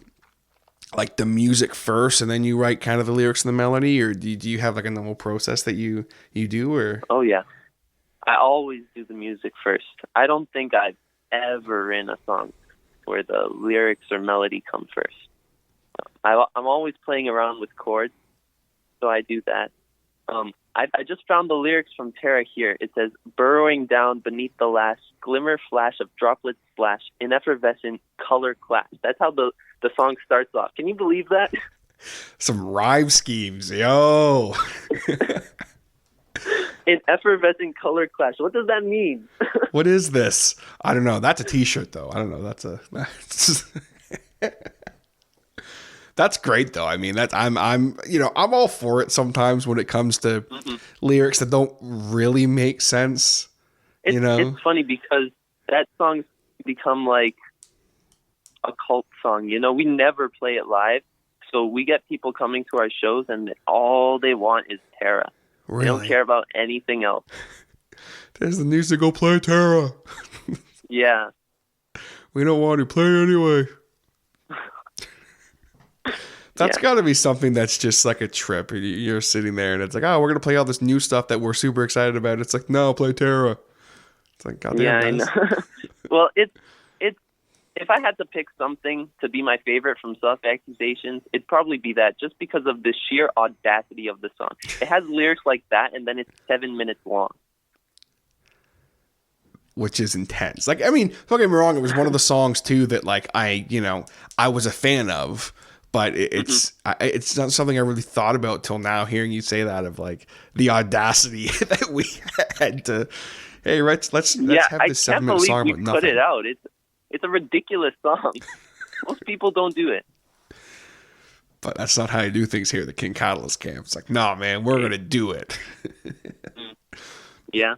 music first, and then you write kind of the lyrics and the melody, or do you have like a normal process that you do, or? Oh yeah. I always do the music first. I don't think I've ever written a song where the lyrics or melody come first. I'm always playing around with chords, so I do that. I just found the lyrics from Tara here. It says, "Burrowing down beneath the lash, glimmer flash of droplets splash, in effervescent color clash." That's how the song starts off. Can you believe that? Some rhyme schemes, yo. An effervescent color clash. What does that mean? What is this? I don't know. That's a t-shirt though. I don't know. That's great though. I mean, I'm all for it sometimes when it comes to lyrics that don't really make sense. It's funny because that song's become like a cult song. You know, we never play it live, so we get people coming to our shows, and all they want is Terra. Really? They don't care about anything else. There's the news to go play Terra. Yeah. We don't want to play anyway. That's got to be something that's just like a trip. You're sitting there and it's like, oh, we're going to play all this new stuff that we're super excited about. It's like, no, play Terra. It's like, goddamn. Yeah, I know. Well, it's if I had to pick something to be my favorite from Self-Accusations, it'd probably be that, just because of the sheer audacity of the song. It has lyrics like that, and then it's 7 minutes long. Which is intense. Like, I mean, don't get me wrong, it was one of the songs too that like I was a fan of, but it's not something I really thought about till now, hearing you say that, of like the audacity that we had to, hey, let's have this 7 minute song about nothing. Put it out. It's a ridiculous song. Most people don't do it. But that's not how you do things here at the King Catalyst camp. It's like, nah, man, we're gonna do it. Yeah.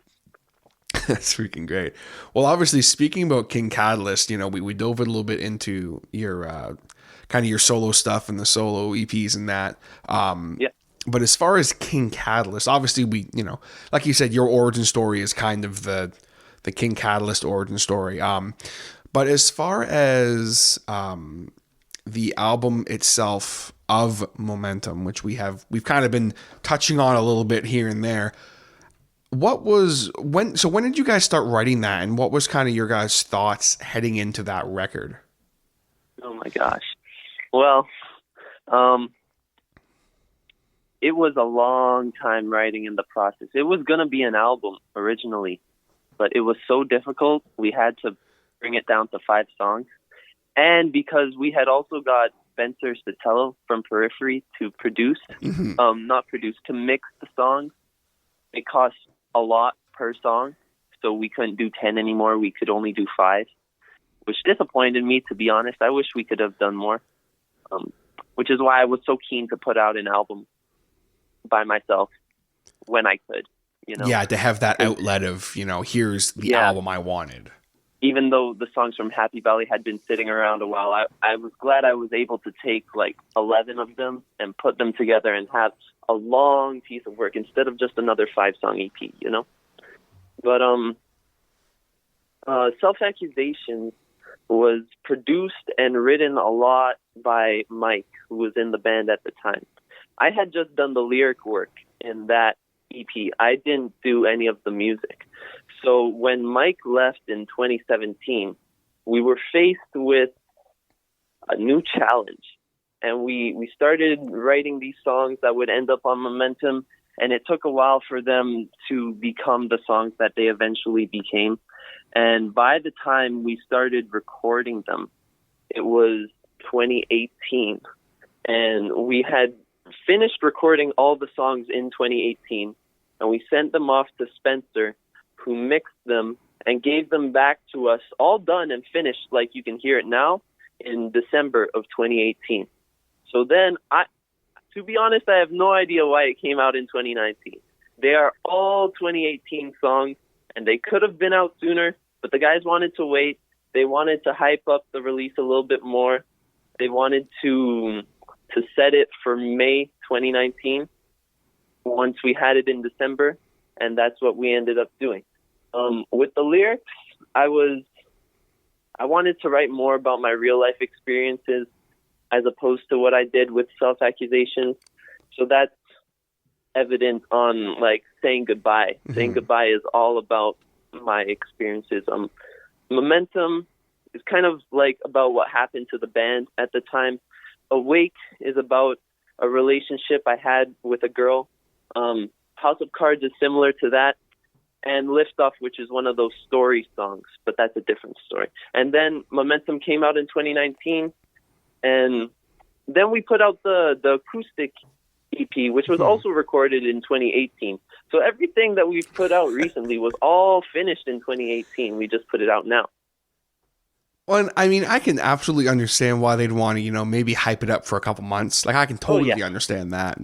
That's freaking great. Well, obviously, speaking about King Catalyst, we dove a little bit into your kind of your solo stuff and the solo EPs and that. Yeah. But as far as King Catalyst, obviously we, like you said, your origin story is kind of the King Catalyst origin story. But as far as the album itself of Momentum, which we've kind of been touching on a little bit here and there. When did you guys start writing that, and what was kind of your guys' thoughts heading into that record? Oh my gosh. Well, it was a long time writing in the process. It was going to be an album originally, but it was so difficult, we had to bring it down to 5 songs. And because we had also got Spencer Sotelo from Periphery to to mix the songs, it cost a lot per song, so we couldn't do 10 anymore. We could only do 5, which disappointed me, to be honest. I wish we could have done more, which is why I was so keen to put out an album by myself when I could. Yeah, to have that outlet of, here's the album I wanted. Even though the songs from Happy Valley had been sitting around a while, I was glad I was able to take like 11 of them and put them together and have a long piece of work instead of just another 5-song EP, But Self-Accusations was produced and written a lot by Mike, who was in the band at the time. I had just done the lyric work in that EP. I didn't do any of the music. So when Mike left in 2017, we were faced with a new challenge. And we started writing these songs that would end up on Momentum, and it took a while for them to become the songs that they eventually became. And by the time we started recording them, it was 2018. And we had finished recording all the songs in 2018, and we sent them off to Spencer, who mixed them and gave them back to us all done and finished like you can hear it now in December of 2018. So then, to be honest, I have no idea why it came out in 2019. They are all 2018 songs, and they could have been out sooner, but the guys wanted to wait. They wanted to hype up the release a little bit more. They wanted to set it for May 2019 once we had it in December, and that's what we ended up doing. With the lyrics, I wanted to write more about my real life experiences as opposed to what I did with Self-Accusations. So that's evident on like Saying Goodbye. Mm-hmm. Saying Goodbye is all about my experiences. Momentum is kind of like about what happened to the band at the time. Awake is about a relationship I had with a girl. House of Cards is similar to that. And Lift Off, which is one of those story songs, but that's a different story. And then Momentum came out in 2019, and then we put out the acoustic EP, which was also recorded in 2018. So everything that we've put out recently was all finished in 2018. We just put it out now. Well, I mean, I can absolutely understand why they'd want to, maybe hype it up for a couple months. Like, I can totally understand that.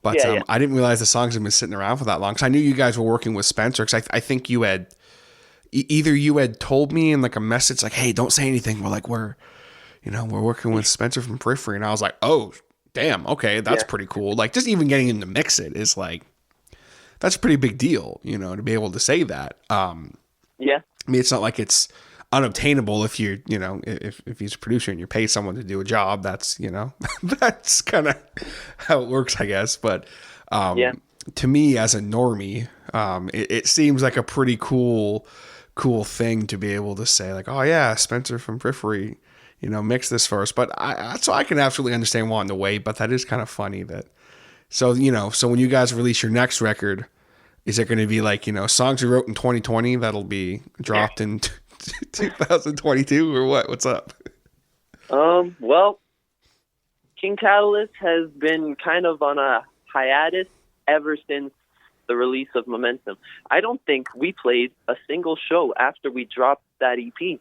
But I didn't realize the songs had been sitting around for that long. Because I knew you guys were working with Spencer. Because I think you had either you had told me in like a message like, "Hey, don't say anything." We're we're working with Spencer from Periphery. And I was like, oh, damn, okay, that's pretty cool. Like, just even getting him to mix it is like, that's a pretty big deal, to be able to say that. Yeah. I mean, it's not like it's unobtainable if you're, if he's a producer and you pay someone to do a job. That's, that's kind of how it works, I guess. But to me, as a normie, it seems like a pretty cool thing to be able to say, like, oh yeah, Spencer from Periphery, mix this for us. But so I can absolutely understand wanting to wait, but that is kind of funny that. So so when you guys release your next record, is it going to be like songs you wrote in 2020 that'll be dropped in 2022 or what? What's up? Well, King Catalyst has been kind of on a hiatus ever since the release of Momentum. I don't think we played a single show after we dropped that EP.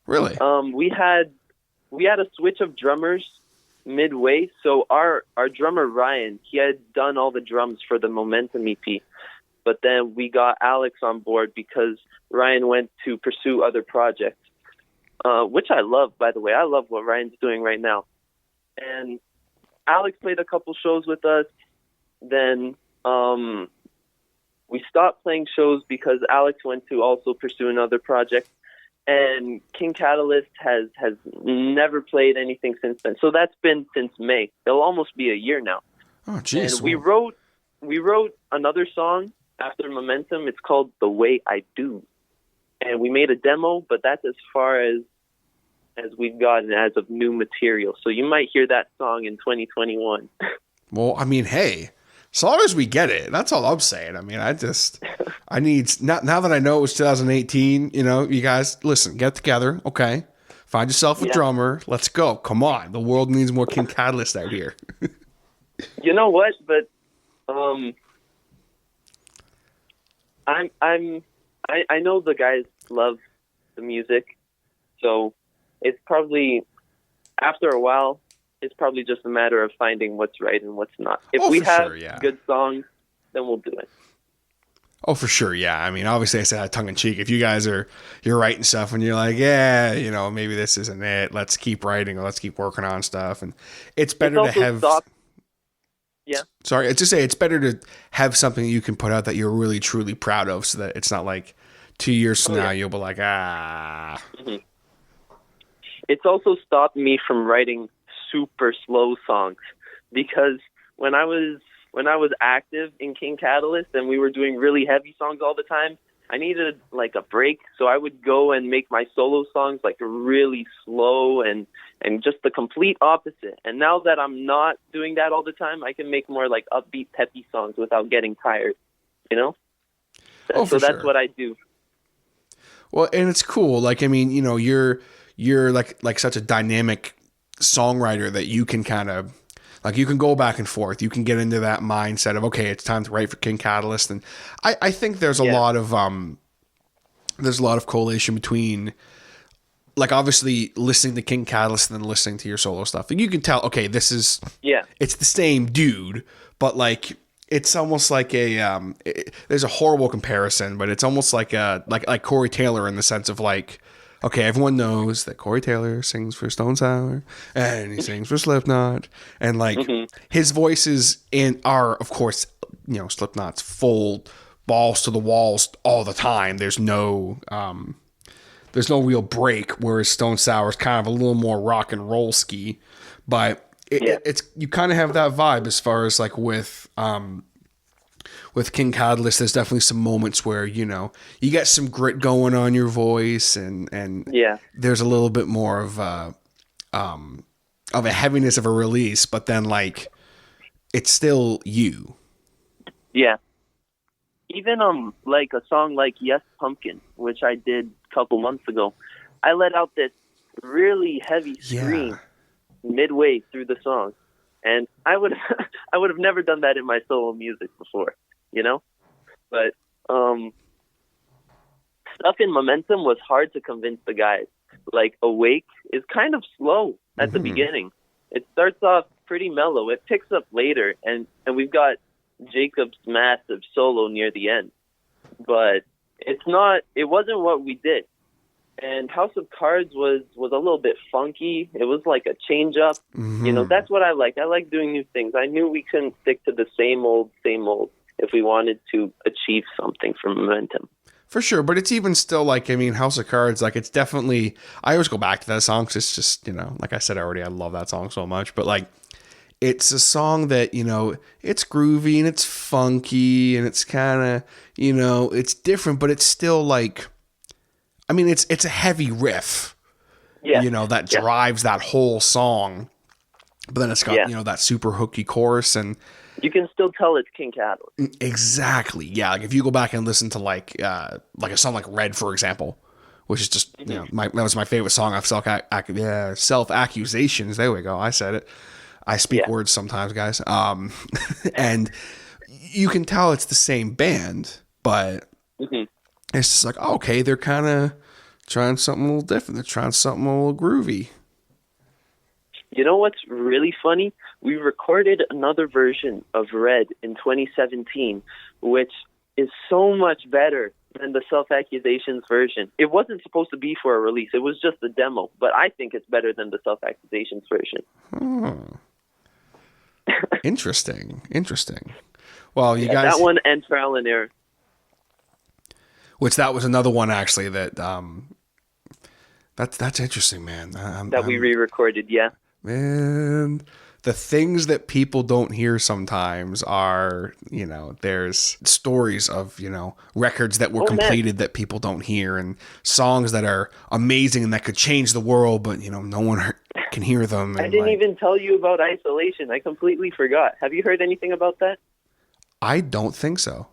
Really? We had a switch of drummers midway. So our drummer Ryan, he had done all the drums for the Momentum EP, but then we got Alex on board because Ryan went to pursue other projects, which I love, by the way. I love what Ryan's doing right now. And Alex played a couple shows with us. Then we stopped playing shows because Alex went to also pursue another project. And King Catalyst has never played anything since then. So that's been since May. It'll almost be a year now. Oh, jeez. And we wrote another song after Momentum. It's called The Way I Do. And we made a demo, but that's as far as we've gotten as of new material. So you might hear that song in 2021. Well, I mean, hey, as long as we get it, that's all I'm saying. I mean, I need, now that I know it was 2018, you guys, listen, get together, okay? Find yourself a drummer. Let's go. Come on. The world needs more King Catalyst out here. You know what? But I know the guys love the music, so it's probably, after a while, it's probably just a matter of finding what's right and what's not. If we have good songs, then we'll do it. Oh, for sure, yeah. I mean, obviously, I say that tongue in cheek. If you guys you're writing stuff and you're like, yeah, maybe this isn't it. Let's keep writing or let's keep working on stuff. And it's better to have. Yeah. Sorry, it's just say it's better to have something you can put out that you're really truly proud of, so that it's not like 2 years from now you'll be like, Mm-hmm. It's also stopped me from writing super slow songs, because when I was active in King Catalyst and we were doing really heavy songs all the time, I needed like a break. So I would go and make my solo songs like really slow and just the complete opposite. And now that I'm not doing that all the time, I can make more like upbeat, peppy songs without getting tired, So that's what I do. Well, and it's cool. Like, I mean, you're like such a dynamic songwriter that you can kind of, like, you can go back and forth. You can get into that mindset of, okay, it's time to write for King Catalyst. And I think there's a lot of correlation between, like, obviously listening to King Catalyst and then listening to your solo stuff. And you can tell, okay, this is, it's the same dude, but like, it's almost like there's a horrible comparison, but it's almost like like Corey Taylor, in the sense of like, okay, everyone knows that Corey Taylor sings for Stone Sour and he sings for Slipknot, and like his voices are, of course, Slipknot's full balls to the walls all the time. There's no real break, whereas Stone Sour is kind of a little more rock and roll ski, but it's you kind of have that vibe as far as like with King Catalyst. There's definitely some moments where you get some grit going on your voice, and there's a little bit more of a heaviness of a release, but then like it's still you. Yeah. Even like a song like Yes Pumpkin, which I did a couple months ago, I let out this really heavy scream midway through the song, and I would have never done that in my solo music before, but stuff in Momentum was hard to convince the guys. Like Awake is kind of slow at the beginning. It starts off pretty mellow. It picks up later, and we've got Jacob's massive solo near the end, but it wasn't what we did. And House of Cards was a little bit funky. It was like a change up. Mm-hmm. You know, that's what I like. I like doing new things. I knew we couldn't stick to the same old if we wanted to achieve something from Momentum. For sure, but it's even still like, I mean, House of Cards, like it's definitely, I always go back to that song because it's just, you know, like I said already, I love that song so much, but like, it's a song that, you know, it's groovy and it's funky and it's kind of, you know, it's different, but it's still like, I mean, it's a heavy riff, you know, that drives that whole song, but then it's got, you know, that super hooky chorus, and you can still tell it's King Catalyst. Exactly. Yeah. Like if you go back and listen to like a song like Red, for example, which is just, you know, that was my favorite song of Self-Accusations. There we go. I said it. I speak words sometimes, guys. And you can tell it's the same band, but it's just like, oh, okay, they're kind of trying something a little different. They're trying something a little groovy. You know what's really funny? We recorded another version of Red in 2017, which is so much better than the Self-Accusations version. It wasn't supposed to be for a release. It was just a demo, but I think it's better than the Self-Accusations version. Interesting. Well, you guys... That one and Trial and Error. Which that was another one, actually, that... That's interesting, man. We re-recorded, yeah. Man, the things that people don't hear sometimes are, you know, there's stories of, you know, records that were completed that people don't hear, and songs that are amazing and that could change the world, but, you know, no one can hear them. I didn't even tell you about Isolation. I completely forgot. Have you heard anything about that? I don't think so.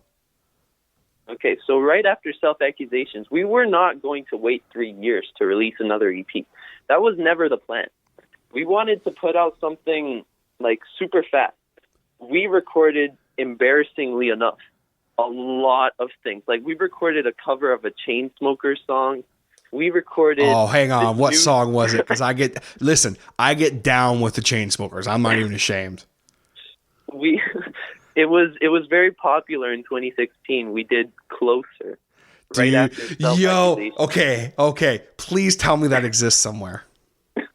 Okay, so right after Self-Accusations, we were not going to wait 3 years to release another EP. That was never the plan. We wanted to put out something like super fast. We recorded, embarrassingly enough, a lot of things. Like we recorded a cover of a Chainsmokers song. We recorded... Oh, hang on. What song was it? Because I get down with the Chainsmokers. I'm not even ashamed. It was very popular in 2016. We did Closer. Right after okay. Please tell me that exists somewhere.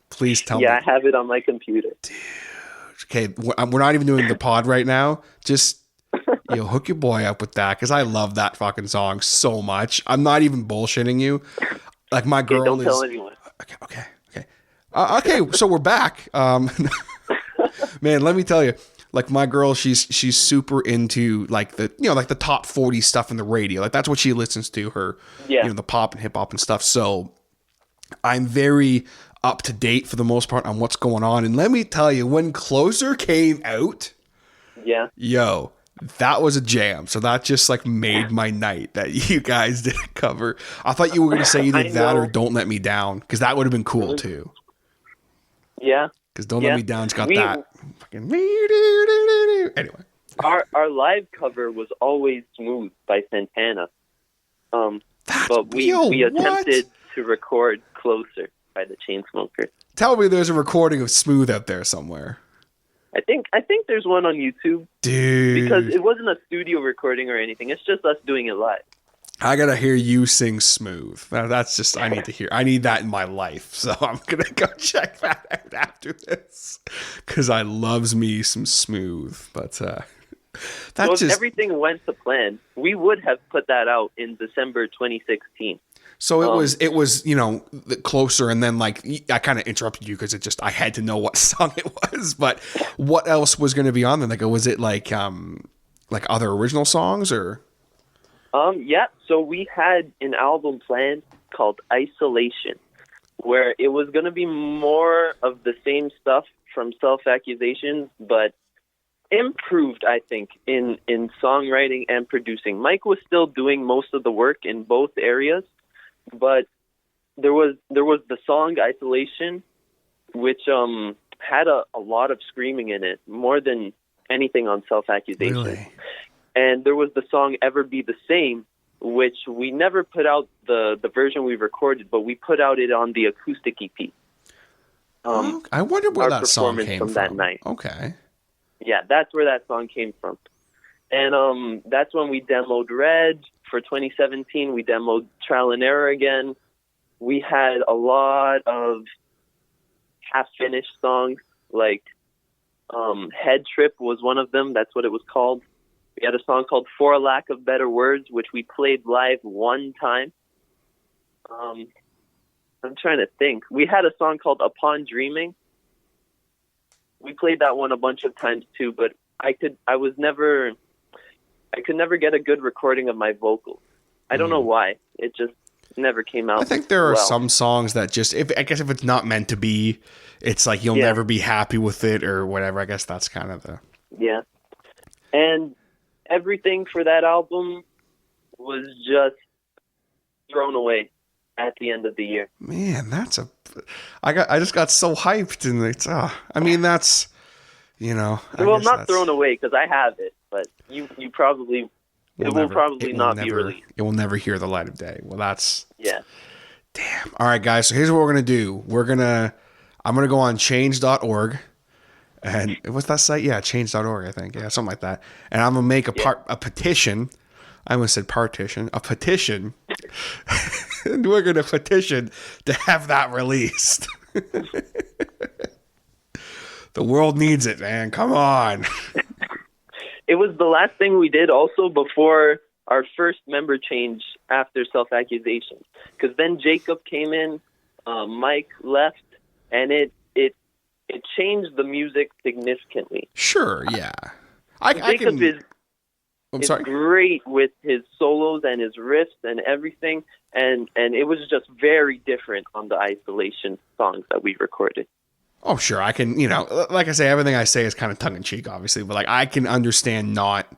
Please tell me. Yeah, I have it on my computer. Dude. Okay, we're not even doing the pod right now. Just hook your boy up with that, because I love that fucking song so much. I'm not even bullshitting you. Like my girl don't tell anyone. Okay, so we're back. Man, let me tell you. Like my girl, she's super into like the top 40 stuff in the radio. Like that's what she listens to, her, the pop and hip hop and stuff. So I'm very up to date for the most part on what's going on. And let me tell you, when Closer came out, that was a jam. So that just like made my night that you guys did a cover. I thought you were going to say either that or Don't Let Me Down, because that would have been cool too. Yeah. Because Don't Let Me Down's got that. Anyway. Our live cover was always Smooth by Santana. But we attempted to record Closer by the Chainsmokers. Tell me there's a recording of Smooth out there somewhere. I think there's one on YouTube. Dude. Because it wasn't a studio recording or anything. It's just us doing it live. I gotta hear you sing Smooth. That's just, I need that in my life. So I'm gonna go check that out after this, because I loves me some Smooth. But if everything went to plan, we would have put that out in December 2016. So it was Closer, and then like I kind of interrupted you because I had to know what song it was. But what else was going to be on there? Like, was it like other original songs or? Yeah. So we had an album planned called Isolation, where it was going to be more of the same stuff from Self-Accusations, but improved, I think, in songwriting and producing. Mike was still doing most of the work in both areas, but there was the song Isolation, which had a lot of screaming in it, more than anything on Self-Accusations. Really? And there was the song Ever Be the Same, which we never put out the version we recorded, but we put out it on the acoustic EP. I wonder where that song came from. That night. Okay. Yeah, that's where that song came from. And that's when we demoed Red. For 2017, we demoed Trial and Error again. we had a lot of half-finished songs, like Head Trip was one of them. That's what it was called. We had a song called For Lack of Better Words, which we played live one time. I'm trying to think. We had a song called Upon Dreaming. We played that one a bunch of times too, but I could never get a good recording of my vocals. I don't know why. It just never came out. I think there are well. some songs that just, I guess if it's not meant to be, it's like you'll never be happy with it or whatever. I guess that's kind of the... Yeah. And everything for that album was just thrown away at the end of the year. Man, I just got so hyped, and it's I mean, that's, you know, well, not thrown away because I have it, but you probably will not be released. It will never hear the light of day. Well, that's damn. All right, guys. So here's what we're gonna do. I'm gonna go on change.org. And what's that site? Yeah, change.org, I think. Yeah, something like that. And I'm gonna make a petition. I almost said partition. A petition. And we're gonna petition to have that released. The world needs it, man. Come on. It was the last thing we did also before our first member change after Self-Accusation. Because then Jacob came in, Mike left, and it changed the music significantly. Sure, yeah. Jacob is great with his solos and his riffs and everything, and it was just very different on the Isolation songs that we recorded. Oh, sure. I can, you know, like I say, everything I say is kind of tongue-in-cheek, obviously, but like I can understand not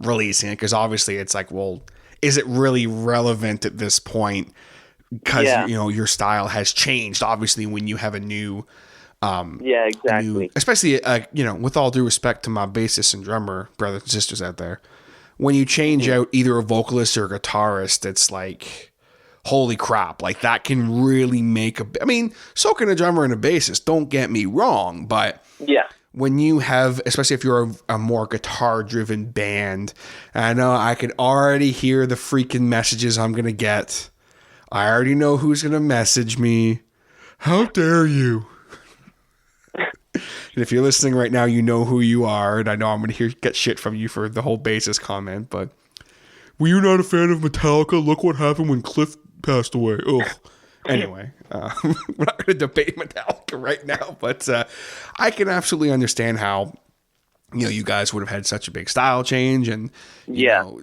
releasing it because obviously it's like, well, is it really relevant at this point? Because, you know, your style has changed, obviously, when you have a new... exactly. Especially, you know, with all due respect to my bassist and drummer brothers and sisters out there, when you change out either a vocalist or a guitarist, it's like, holy crap! Like that can really make I mean, so can a drummer and a bassist. Don't get me wrong, but when you have, especially if you're a more guitar-driven band, I know I can already hear the freaking messages I'm gonna get. I already know who's gonna message me. How dare you? And if you're listening right now, you know who you are, and I know I'm going to get shit from you for the whole bassist comment, but were you not a fan of Metallica? Look what happened when Cliff passed away. Ugh. Anyway, we're not going to debate Metallica right now, but I can absolutely understand how, you know, you guys would have had such a big style change, and you know,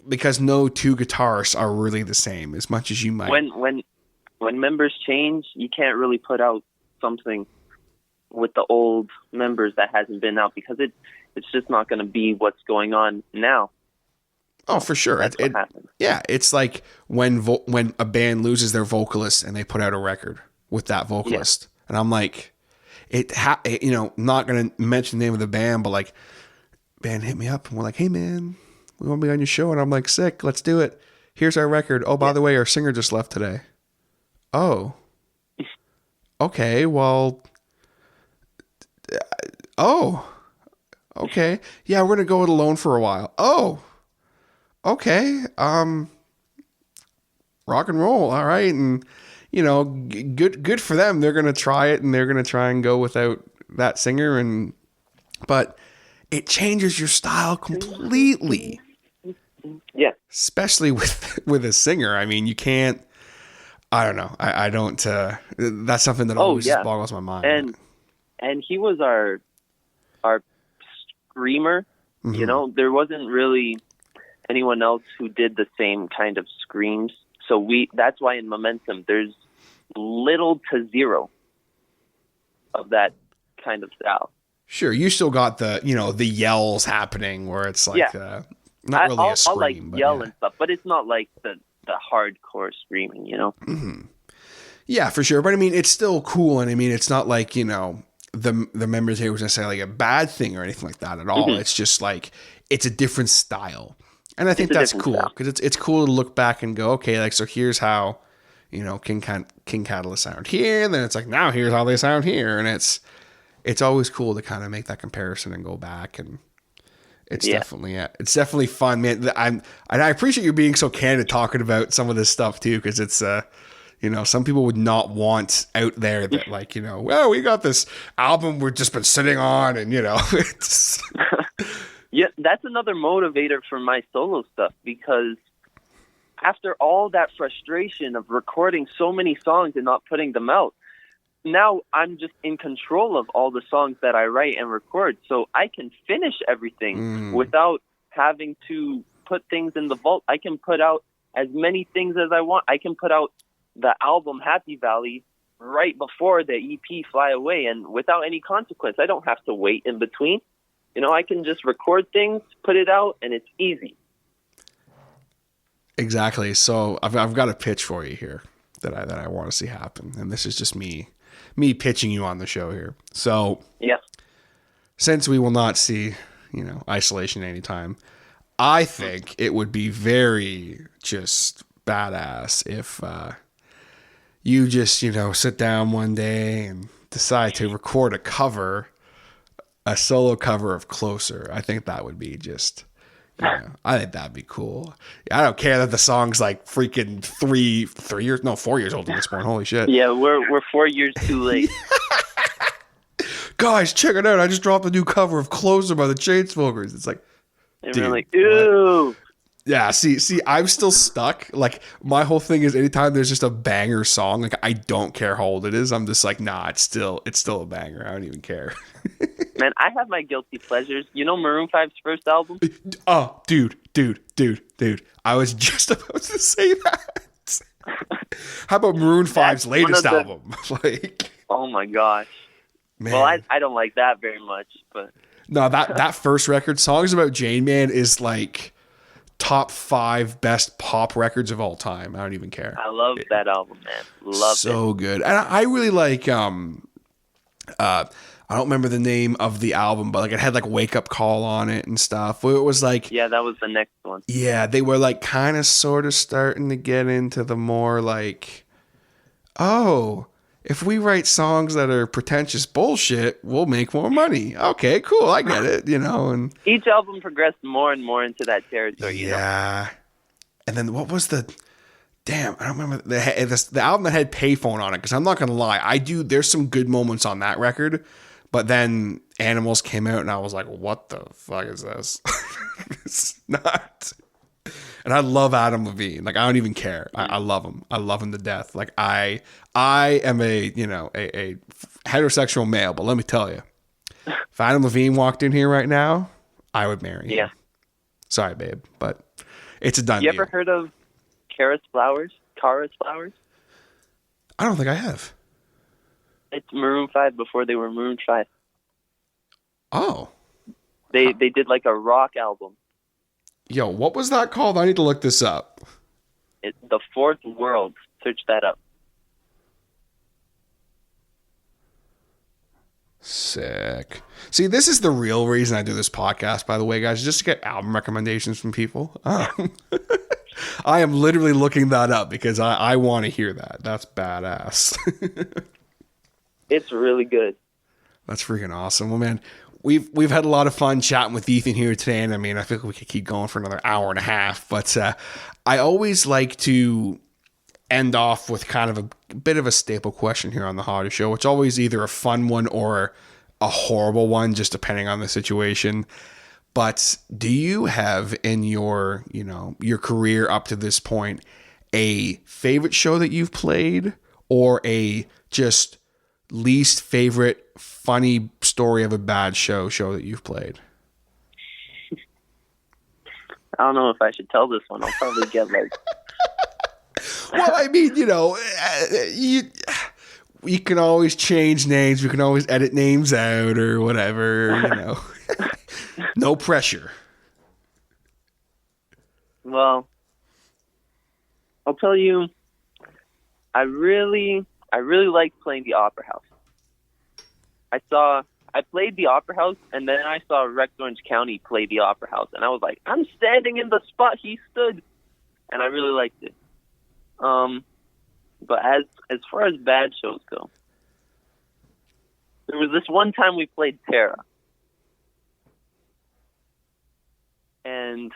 because no two guitarists are really the same as much as you might. When members change, you can't really put out something with the old members that hasn't been out because it's just not going to be what's going on now. Oh, for sure. That's what happens. Yeah, it's like when a band loses their vocalist and they put out a record with that vocalist, and I'm like, you know, not going to mention the name of the band, but like, band hit me up and we're like, hey man, we want to be on your show, and I'm like, sick, let's do it. Here's our record. Oh, by the way, our singer just left today. Oh, okay, well. Oh, okay. Yeah, we're going to go it alone for a while. Oh, okay. Rock and roll. All right. And, you know, good for them. They're going to try it, and they're going to try and go without that singer. But it changes your style completely. Yeah. Especially with a singer. I mean, you can't, I don't know. I don't, that's something that always just boggles my mind. And he was our screamer. You know, there wasn't really anyone else who did the same kind of screams. So that's why in Momentum there's little to zero of that kind of style. Sure, you still got the, you know, the yells happening where it's like not really a scream. I'll like yell and stuff, but it's not like the hardcore screaming, you know? Mm-hmm. Yeah, for sure. But I mean, it's still cool, and I mean, it's not like, you know, the members here was necessarily a bad thing or anything like that at all. It's just like, it's a different style. And I think that's cool because it's cool to look back and go, okay, like, so here's how, you know, King Catalyst sound here. And then it's like, now here's how they sound here. And it's always cool to kind of make that comparison and go back. And it's definitely fun, man. And I appreciate you being so candid talking about some of this stuff too. Cause it's, You know, some people would not want out there that like, you know, well, we got this album we've just been sitting on and, you know, it's... Yeah, that's another motivator for my solo stuff, because after all that frustration of recording so many songs and not putting them out, now I'm just in control of all the songs that I write and record, so I can finish everything without having to put things in the vault. I can put out as many things as I want. I can put out the album Happy Valley right before the EP Fly Away, and without any consequence. I don't have to wait in between. You know, I can just record things, put it out, and it's easy. Exactly. So I've got a pitch for you here that I want to see happen, and this is just me pitching you on the show here. So yeah, since we will not see, you know, Isolation anytime, I think it would be very just badass if you just, you know, sit down one day and decide to record a solo cover of Closer. I think that would be just, you know, I think that'd be cool. I don't care that the song's like freaking 4 years old at this point. Holy shit. Yeah, we're 4 years too late. Guys, check it out. I just dropped a new cover of Closer by the Chainsmokers. It's like, And dude, we're like, ew. what? Yeah, see, I'm still stuck. Like, my whole thing is anytime there's just a banger song, like, I don't care how old it is. I'm just like, nah, it's still a banger. I don't even care. Man, I have my guilty pleasures. You know Maroon 5's first album? Oh, dude. I was just about to say that. How about Maroon 5's latest album? Like, oh my gosh. man. Well, I don't like that very much, but No, that first record, Songs About Jane Man, is like top 5 best pop records of all time. I don't even care. I love that album, man. Love it. So good. And I really like I don't remember the name of the album, but like it had like Wake Up Call on it and stuff. It was like, yeah, that was the next one. Yeah, they were like kind of sort of starting to get into the more like, oh, if we write songs that are pretentious bullshit, we'll make more money. Okay, cool, I get it, you know. And each album progressed more and more into that territory. Yeah. You know? And then what was the? Damn, I don't remember the album that had Payphone on it. Because I'm not gonna lie, there's some good moments on that record, but then Animals came out, and I was like, what the fuck is this? It's not. And I love Adam Levine. Like, I don't even care. I love him. I love him to death. Like, I am a heterosexual male, but let me tell you, if Adam Levine walked in here right now, I would marry him. Yeah. Sorry, babe, but it's a done You deal. ever heard of Kara's Flowers? I don't think I have. It's Maroon 5 before they were Maroon 5. Oh. They did like a rock album. Yo, what was that called? I need to look this up. The Fourth World. Search that up. Sick. See, this is the real reason I do this podcast, by the way, guys, just to get album recommendations from people. I am literally looking that up because I want to hear that. That's badass. It's really good. That's freaking awesome. Well, man, we've had a lot of fun chatting with Ethan here today, and I mean, I feel like we could keep going for another hour and a half, but I always like to end off with kind of a bit of a staple question here on the Hodder Show. It's always either a fun one or a horrible one, just depending on the situation. But do you have in your career up to this point a favorite show that you've played, or a just least favorite funny story of a bad show that you've played? I don't know if I should tell this one. I'll probably get like... Well, I mean, you can always change names. We can always edit names out or whatever, No pressure. Well, I'll tell you, I really liked playing the Opera House. I played the Opera House, and then I saw Rex Orange County play the Opera House, and I was like, I'm standing in the spot he stood, and I really liked it. But as far as bad shows go, there was this one time we played Terra, and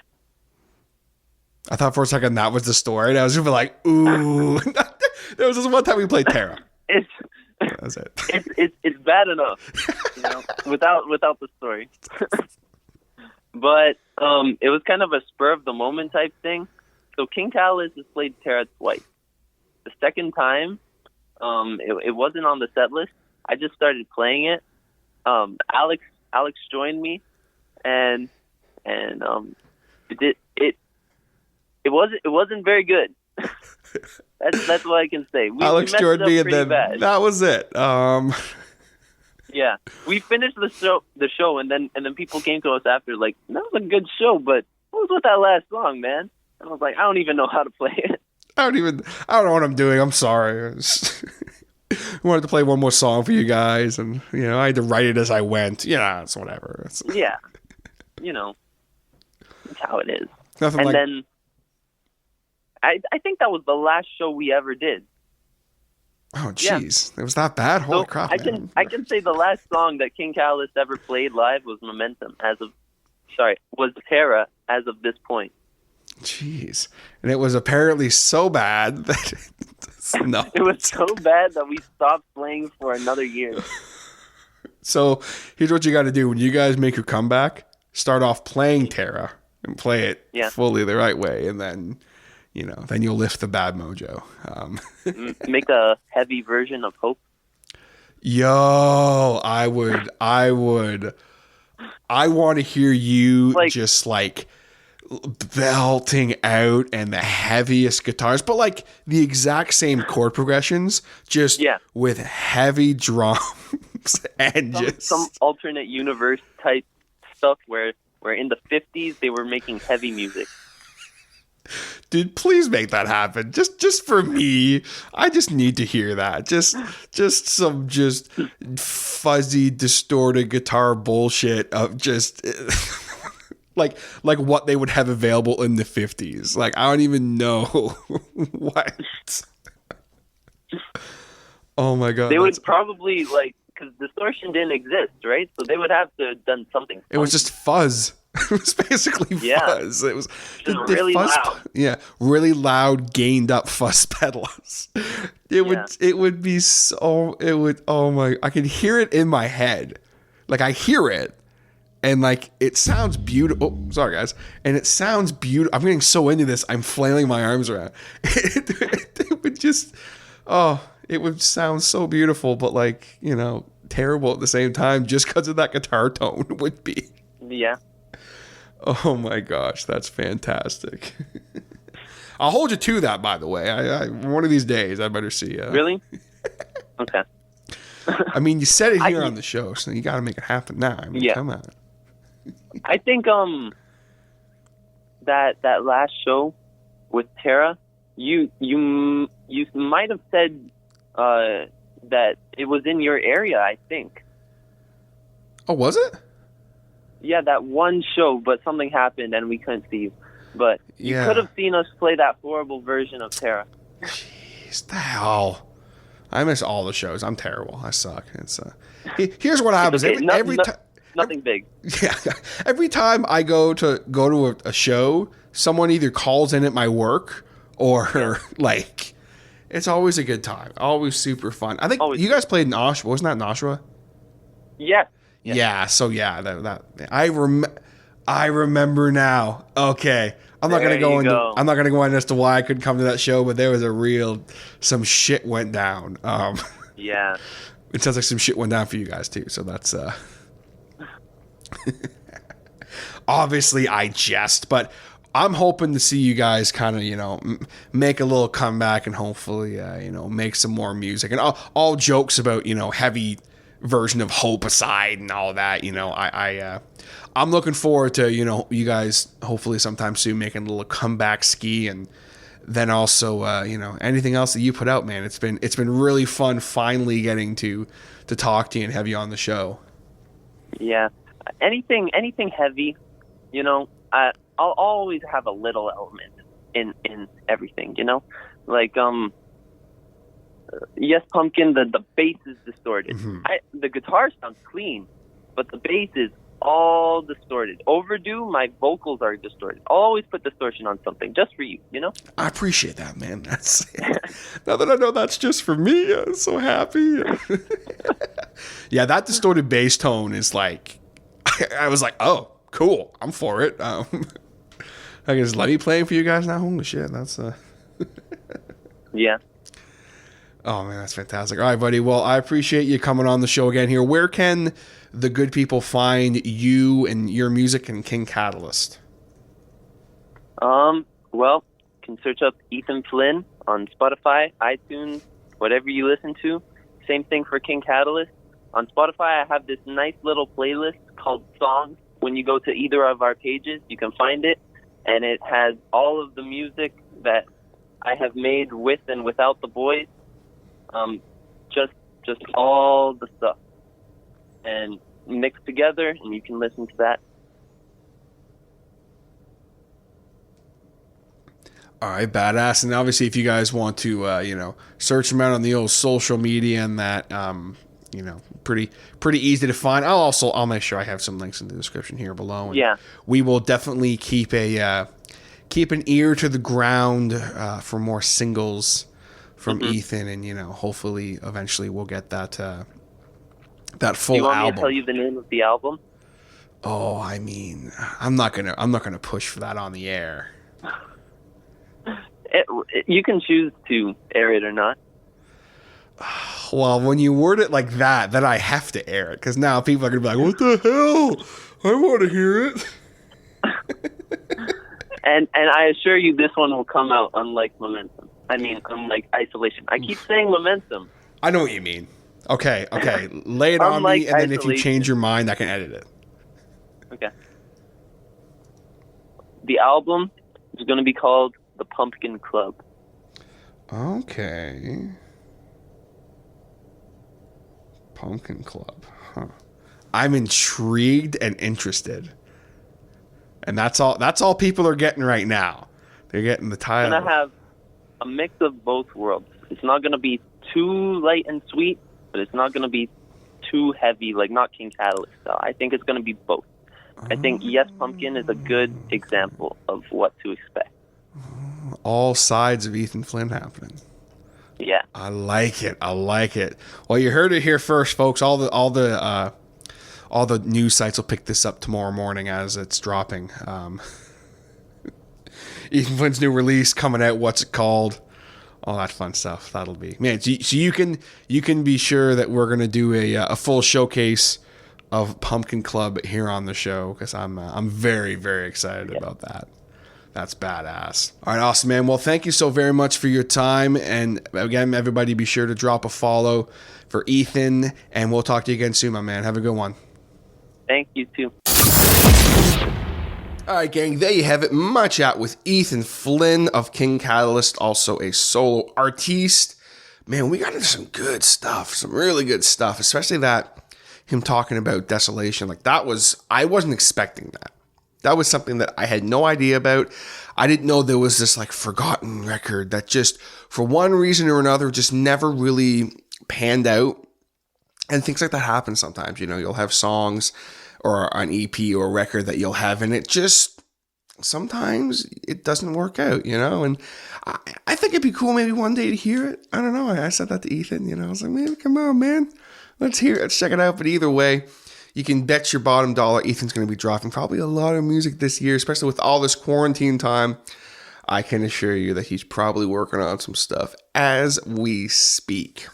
I thought for a second that was the story, and I was gonna be like, ooh. There was this one time we played Terra. It's That's it. it's bad enough, without the story. But it was kind of a spur of the moment type thing. So King Catalyst has played Terra twice. The second time, it wasn't on the set list. I just started playing it. Alex joined me, and it wasn't very good. That's what I can say. Alex we joined me, and then bad. that was it. Yeah, we finished the show, and then people came to us after like, that was a good show, but what was with that last song, man? And I was like, I don't even know how to play it. I don't know what I'm doing. I'm sorry. I wanted to play one more song for you guys, and I had to write it as I went. It's whatever. Yeah, that's how it is. Nothing and like. Then I think that was the last show we ever did. Oh jeez, It was that bad. Holy crap! I can say the last song that King Catalyst ever played live was Momentum. Was Terra as of this point. Jeez, and it was apparently so bad that no, it was so bad that we stopped playing for another year. So here's what you got to do when you guys make your comeback: start off playing Terra and play it fully the right way, and then then you'll lift the bad mojo. Make a heavy version of Hope. Yo, I want to hear you just like belting out and the heaviest guitars, but like the exact same chord progressions, just with heavy drums and some alternate universe type stuff where in the 50s they were making heavy music. Dude, please make that happen. Just for me. I just need to hear that. Just some fuzzy, distorted guitar bullshit of just like what they would have available in the 50s. Like, I don't even know what. Oh my god. They would probably because distortion didn't exist, right? So they would have to have done something funky. It was just fuzz. It was basically fuzz. It was just really fuzz, loud. Yeah, really loud, gained up fuzz pedals. It would be so. It would. Oh my! I can hear it in my head. Like, I hear it, and like it sounds beautiful. Oh, sorry guys. And it sounds beautiful. I'm getting so into this. I'm flailing my arms around. It would just. Oh, it would sound so beautiful, but like terrible at the same time, just because of that guitar tone would be. Yeah. Oh my gosh, that's fantastic. I'll hold you to that, by the way. I one of these days, I better see you. Really? Okay. I mean, you said it here on the show, so you got to make it happen now. I mean, come on. I think that last show with Terra, you might have said that it was in your area, I think. Oh, was it? Yeah, that one show, but something happened and we couldn't see you. But you could have seen us play that horrible version of Terra. Jeez, the hell. I miss all the shows. I'm terrible. I suck. It's here's what happens. Okay, every time. Nothing big. Yeah. Every time I go to a show, someone either calls in at my work or like, it's always a good time. Always super fun. I think you guys played in Oshawa. Wasn't that in Oshawa? Yeah. Yeah. So that I remember now. Okay. I'm not gonna go into as to why I couldn't come to that show, but there was some shit went down. Yeah. It sounds like some shit went down for you guys too. So that's obviously I jest, but I'm hoping to see you guys kind of, make a little comeback and hopefully, make some more music. And all jokes about, heavy version of Hope aside and all that, I'm looking forward to, you guys hopefully sometime soon making a little comeback ski, and then also, anything else that you put out, man. It's been really fun finally getting to talk to you and have you on the show. Yeah. Anything heavy, I'll always have a little element in everything, like Yes Pumpkin, the bass is distorted. Mm-hmm. The guitar sounds clean, but the bass is all distorted. Overdue, my vocals are distorted. I'll always put distortion on something just for you, you know? I appreciate that, man. That's now that I know that's just for me, I'm so happy. Yeah, that distorted bass tone is like, I was like, oh, cool. I'm for it. I guess let me playing for you guys now. Holy shit, that's Yeah. Oh man, that's fantastic. All right, buddy. Well, I appreciate you coming on the show again here. Where can the good people find you and your music and King Catalyst? Well, you can search up Ethan Flynn on Spotify, iTunes, whatever you listen to. Same thing for King Catalyst. On Spotify, I have this nice little playlist called Songs. When you go to either of our pages, you can find it, and it has all of the music that I have made with and without the boys. Just all the stuff, and mixed together, and you can listen to that. All right, badass. And obviously, if you guys want to, search them out on the old social media and that, pretty easy to find. I'll make sure I have some links in the description here below. And Yeah, we will definitely keep an ear to the ground for more singles from Ethan, and hopefully eventually we'll get that full album. you want me to tell you the name of the album? Oh, I mean, I'm not gonna push for that on the air. You can choose to air it or not. Well, when you word it like that, then I have to air it, because now people are gonna be like, "What the hell? I want to hear it." And I assure you, this one will come out unlike Momentum. Unlike Isolation. I keep saying Momentum. I know what you mean. Okay. Lay it on me, and then if you change your mind, I can edit it. Okay. The album is going to be called The Pumpkin Club. Okay. Pumpkin Club. Huh. I'm intrigued and interested. And that's all people are getting right now. They're getting the title. It's going to have a mix of both worlds. It's not going to be too light and sweet, but it's not going to be too heavy, like not King Catalyst style. I think it's going to be both. I think Yes Pumpkin is a good example of what to expect. All sides of Ethan Flynn happening. Yeah. I like it. Well, you heard it here first, folks. All the news sites will pick this up tomorrow morning as it's dropping. Ethan Flynn's new release coming out. What's it called? All that fun stuff. That'll be, man. So you can be sure that we're gonna do a full showcase of Pumpkin Club here on the show, because I'm very, very excited about that. That's badass. All right, awesome, man. Well, thank you so very much for your time. And again, everybody, be sure to drop a follow for Ethan, and we'll talk to you again soon, my man. Have a good one. Thank you, too. All right, gang, there you have it. My chat with Ethan Flynn of King Catalyst, also a solo artiste. Man, we got into some good stuff, some really good stuff, especially him talking about Desolation. Like, I wasn't expecting that. That was something that I had no idea about. I didn't know there was this like forgotten record that just, for one reason or another, just never really panned out. And things like that happen sometimes. You'll have songs or an EP or a record that you'll have, and it just, sometimes it doesn't work out, and I think it'd be cool maybe one day to hear it. I don't know. I said that to Ethan, I was like, man, come on, man. Let's hear it. Let's check it out. But either way, you can bet your bottom dollar Ethan's going to be dropping probably a lot of music this year, especially with all this quarantine time. I can assure you that he's probably working on some stuff as we speak.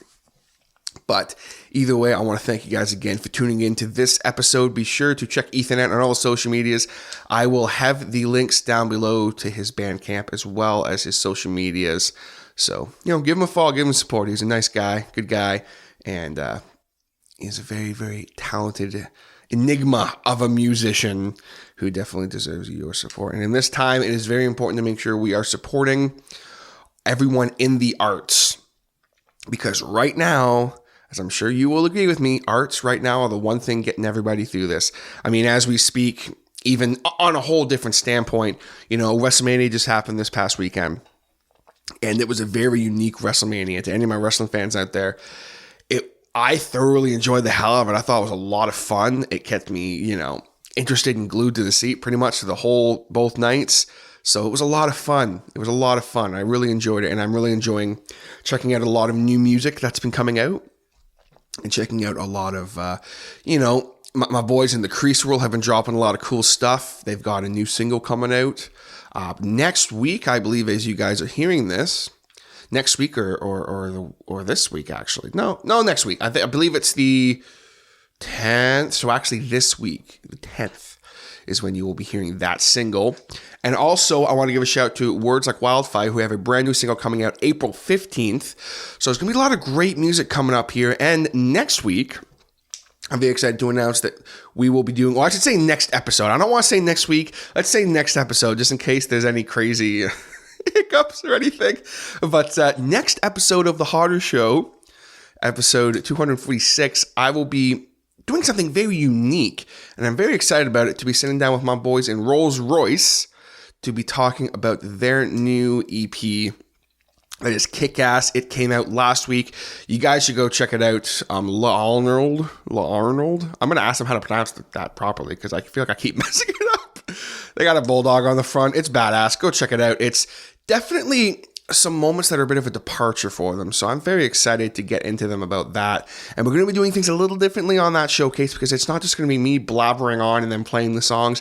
But either way, I want to thank you guys again for tuning in to this episode. Be sure to check Ethan out on all the social medias. I will have the links down below to his Bandcamp as well as his social medias. So, give him a follow, give him support. He's a nice guy, good guy, and he's a very, very talented enigma of a musician who definitely deserves your support. And in this time, it is very important to make sure we are supporting everyone in the arts. Because right now, as I'm sure you will agree with me, arts right now are the one thing getting everybody through this. I mean, as we speak, even on a whole different standpoint, WrestleMania just happened this past weekend. And it was a very unique WrestleMania. To any of my wrestling fans out there, I thoroughly enjoyed the hell out of it. I thought it was a lot of fun. It kept me, interested and glued to the seat pretty much for both nights. So it was a lot of fun. I really enjoyed it, and I'm really enjoying checking out a lot of new music that's been coming out and checking out a lot of, my boys in the Crease world have been dropping a lot of cool stuff. They've got a new single coming out next week, I believe, as you guys are hearing this. Next week or this week, actually. No, next week. I believe it's the 10th. So actually this week, the 10th, is when you will be hearing that single. And also, I want to give a shout out to Words Like Wildfire, who have a brand new single coming out April 15th. So there's going to be a lot of great music coming up here. And next week, I'm very excited to announce that we will be doing, I should say next episode. I don't want to say next week. Let's say next episode, just in case there's any crazy hiccups or anything. But next episode of The Harder Show, episode 246, I will be doing something very unique. And I'm very excited about it, to be sitting down with my boys in Rolls Royce to be talking about their new EP. That is kick-ass. It came out last week. You guys should go check it out. La Arnold. I'm going to ask them how to pronounce that properly, because I feel like I keep messing it up. They got a bulldog on the front. It's badass. Go check it out. It's definitely some moments that are a bit of a departure for them. So I'm very excited to get into them about that. And we're going to be doing things a little differently on that showcase, because it's not just going to be me blabbering on and then playing the songs.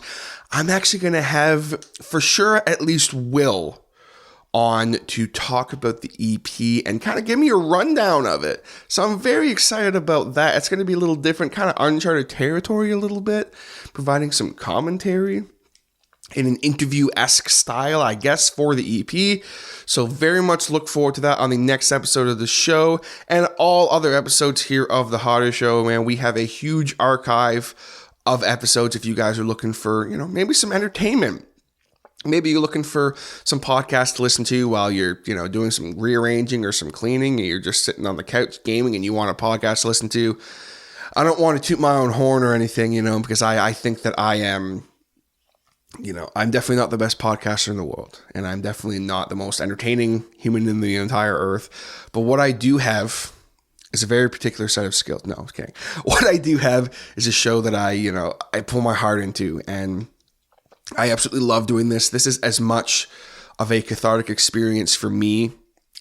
I'm actually going to have, for sure, at least Will on to talk about the EP and kind of give me a rundown of it. So I'm very excited about that. It's going to be a little different, kind of uncharted territory a little bit, providing some commentary in an interview-esque style, I guess, for the EP. So very much look forward to that on the next episode of the show and all other episodes here of The Harder Show. Man, we have a huge archive of episodes if you guys are looking for, maybe some entertainment. Maybe you're looking for some podcasts to listen to while you're, doing some rearranging or some cleaning, and you're just sitting on the couch gaming and you want a podcast to listen to. I don't want to toot my own horn or anything, because I think that I am, I'm definitely not the best podcaster in the world, and I'm definitely not the most entertaining human in the entire earth. But what I do have is a very particular set of skills. No, I'm kidding. What I do have is a show that I pull my heart into, and I absolutely love doing this. This is as much of a cathartic experience for me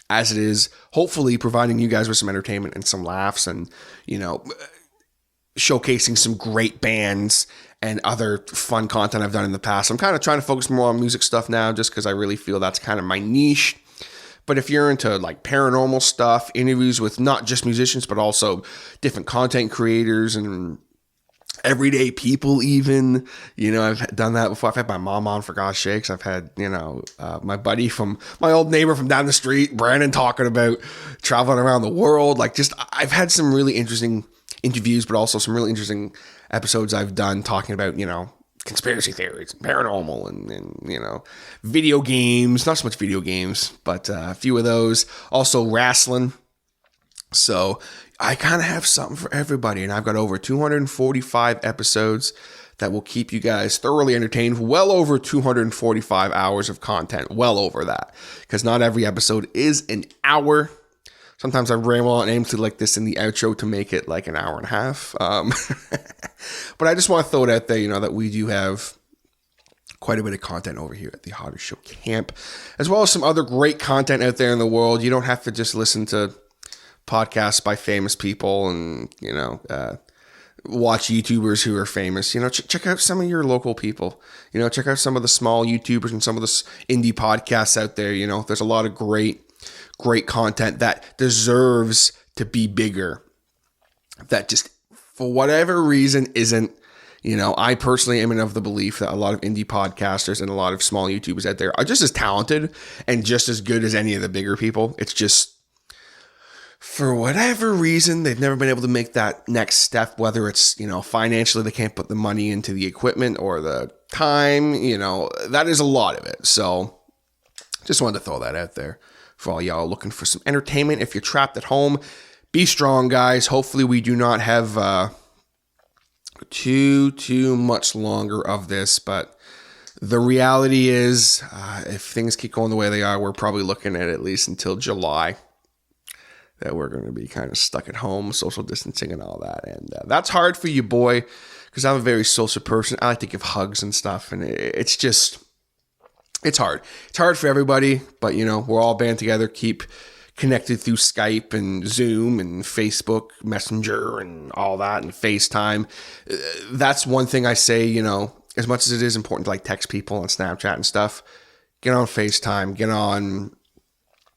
as it is hopefully providing you guys with some entertainment and some laughs and, showcasing some great bands and other fun content I've done in the past. I'm kind of trying to focus more on music stuff now just because I really feel that's kind of my niche. But if you're into like paranormal stuff, interviews with not just musicians, but also different content creators and everyday people even, I've done that before. I've had my mom on, for gosh sakes. I've had, my buddy my old neighbor from down the street, Brandon, talking about traveling around the world. I've had some really interesting interviews, but also some really interesting episodes I've done talking about, conspiracy theories, paranormal, and video games. Not so much video games, but a few of those. Also wrestling. So I kind of have something for everybody, and I've got over 245 episodes that will keep you guys thoroughly entertained. Well over 245 hours of content, well over that, because not every episode is an hour. Sometimes I ramble on aim to like this in the outro to make it like an hour and a half. But I just want to throw it out there, that we do have quite a bit of content over here at the Harder Show Camp, as well as some other great content out there in the world. You don't have to just listen to podcasts by famous people and, watch YouTubers who are famous. Check out some of your local people. Check out some of the small YouTubers and some of the indie podcasts out there. There's a lot of great content that deserves to be bigger, that just for whatever reason isn't. I personally am of the belief that a lot of indie podcasters and a lot of small YouTubers out there are just as talented and just as good as any of the bigger people. It's just, for whatever reason, they've never been able to make that next step, whether it's, financially, they can't put the money into the equipment or the time, that is a lot of it. So just wanted to throw that out there for all y'all looking for some entertainment. If you're trapped at home, be strong, guys. Hopefully we do not have too much longer of this, but the reality is, if things keep going the way they are, we're probably looking at least until July. that we're going to be kind of stuck at home, social distancing and all that. And that's hard for you, boy, because I'm a very social person. I like to give hugs and stuff, and it's hard. It's hard for everybody, but, we're all band together, keep connected through Skype and Zoom and Facebook Messenger and all that and FaceTime. That's one thing I say, as much as it is important to text people on Snapchat and stuff, get on FaceTime, get on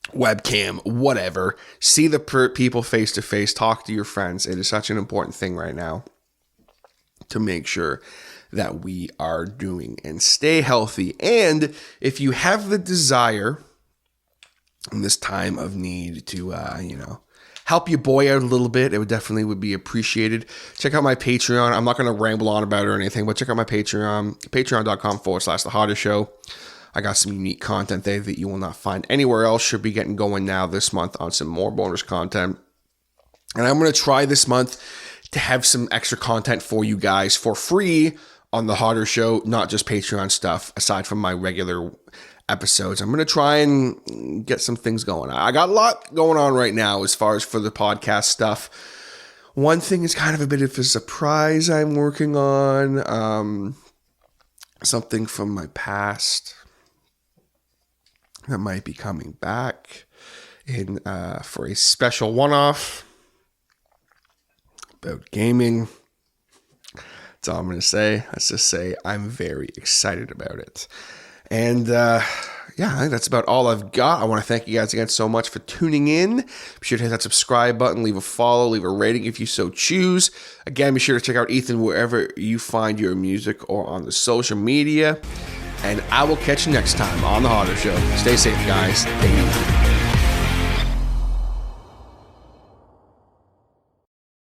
webcam, whatever. See the people face to face, talk to your friends. It is such an important thing right now to make sure that we are doing and stay healthy. And if you have the desire in this time of need to, help your boy out a little bit, it would be appreciated. Check out my Patreon. I'm not going to ramble on about it or anything, but check out my Patreon, patreon.com/The Hotter Show. I got some unique content there that you will not find anywhere else. Should be getting going now this month on some more bonus content. And I'm going to try this month to have some extra content for you guys for free on The Hotter Show, not just Patreon stuff, aside from my regular episodes. I'm going to try and get some things going. I got a lot going on right now as far as for the podcast stuff. One thing is kind of a bit of a surprise I'm working on. Something from my past that might be coming back in for a special one-off about gaming. That's all I'm going to say. Let's just say I'm very excited about it. And I think that's about all I've got. I want to thank you guys again so much for tuning in. Be sure to hit that subscribe button, leave a follow, leave a rating if you so choose. Again, be sure to check out Ethan wherever you find your music or on the social media. And I will catch you next time on The Hotter Show. Stay safe, guys. Take it easy.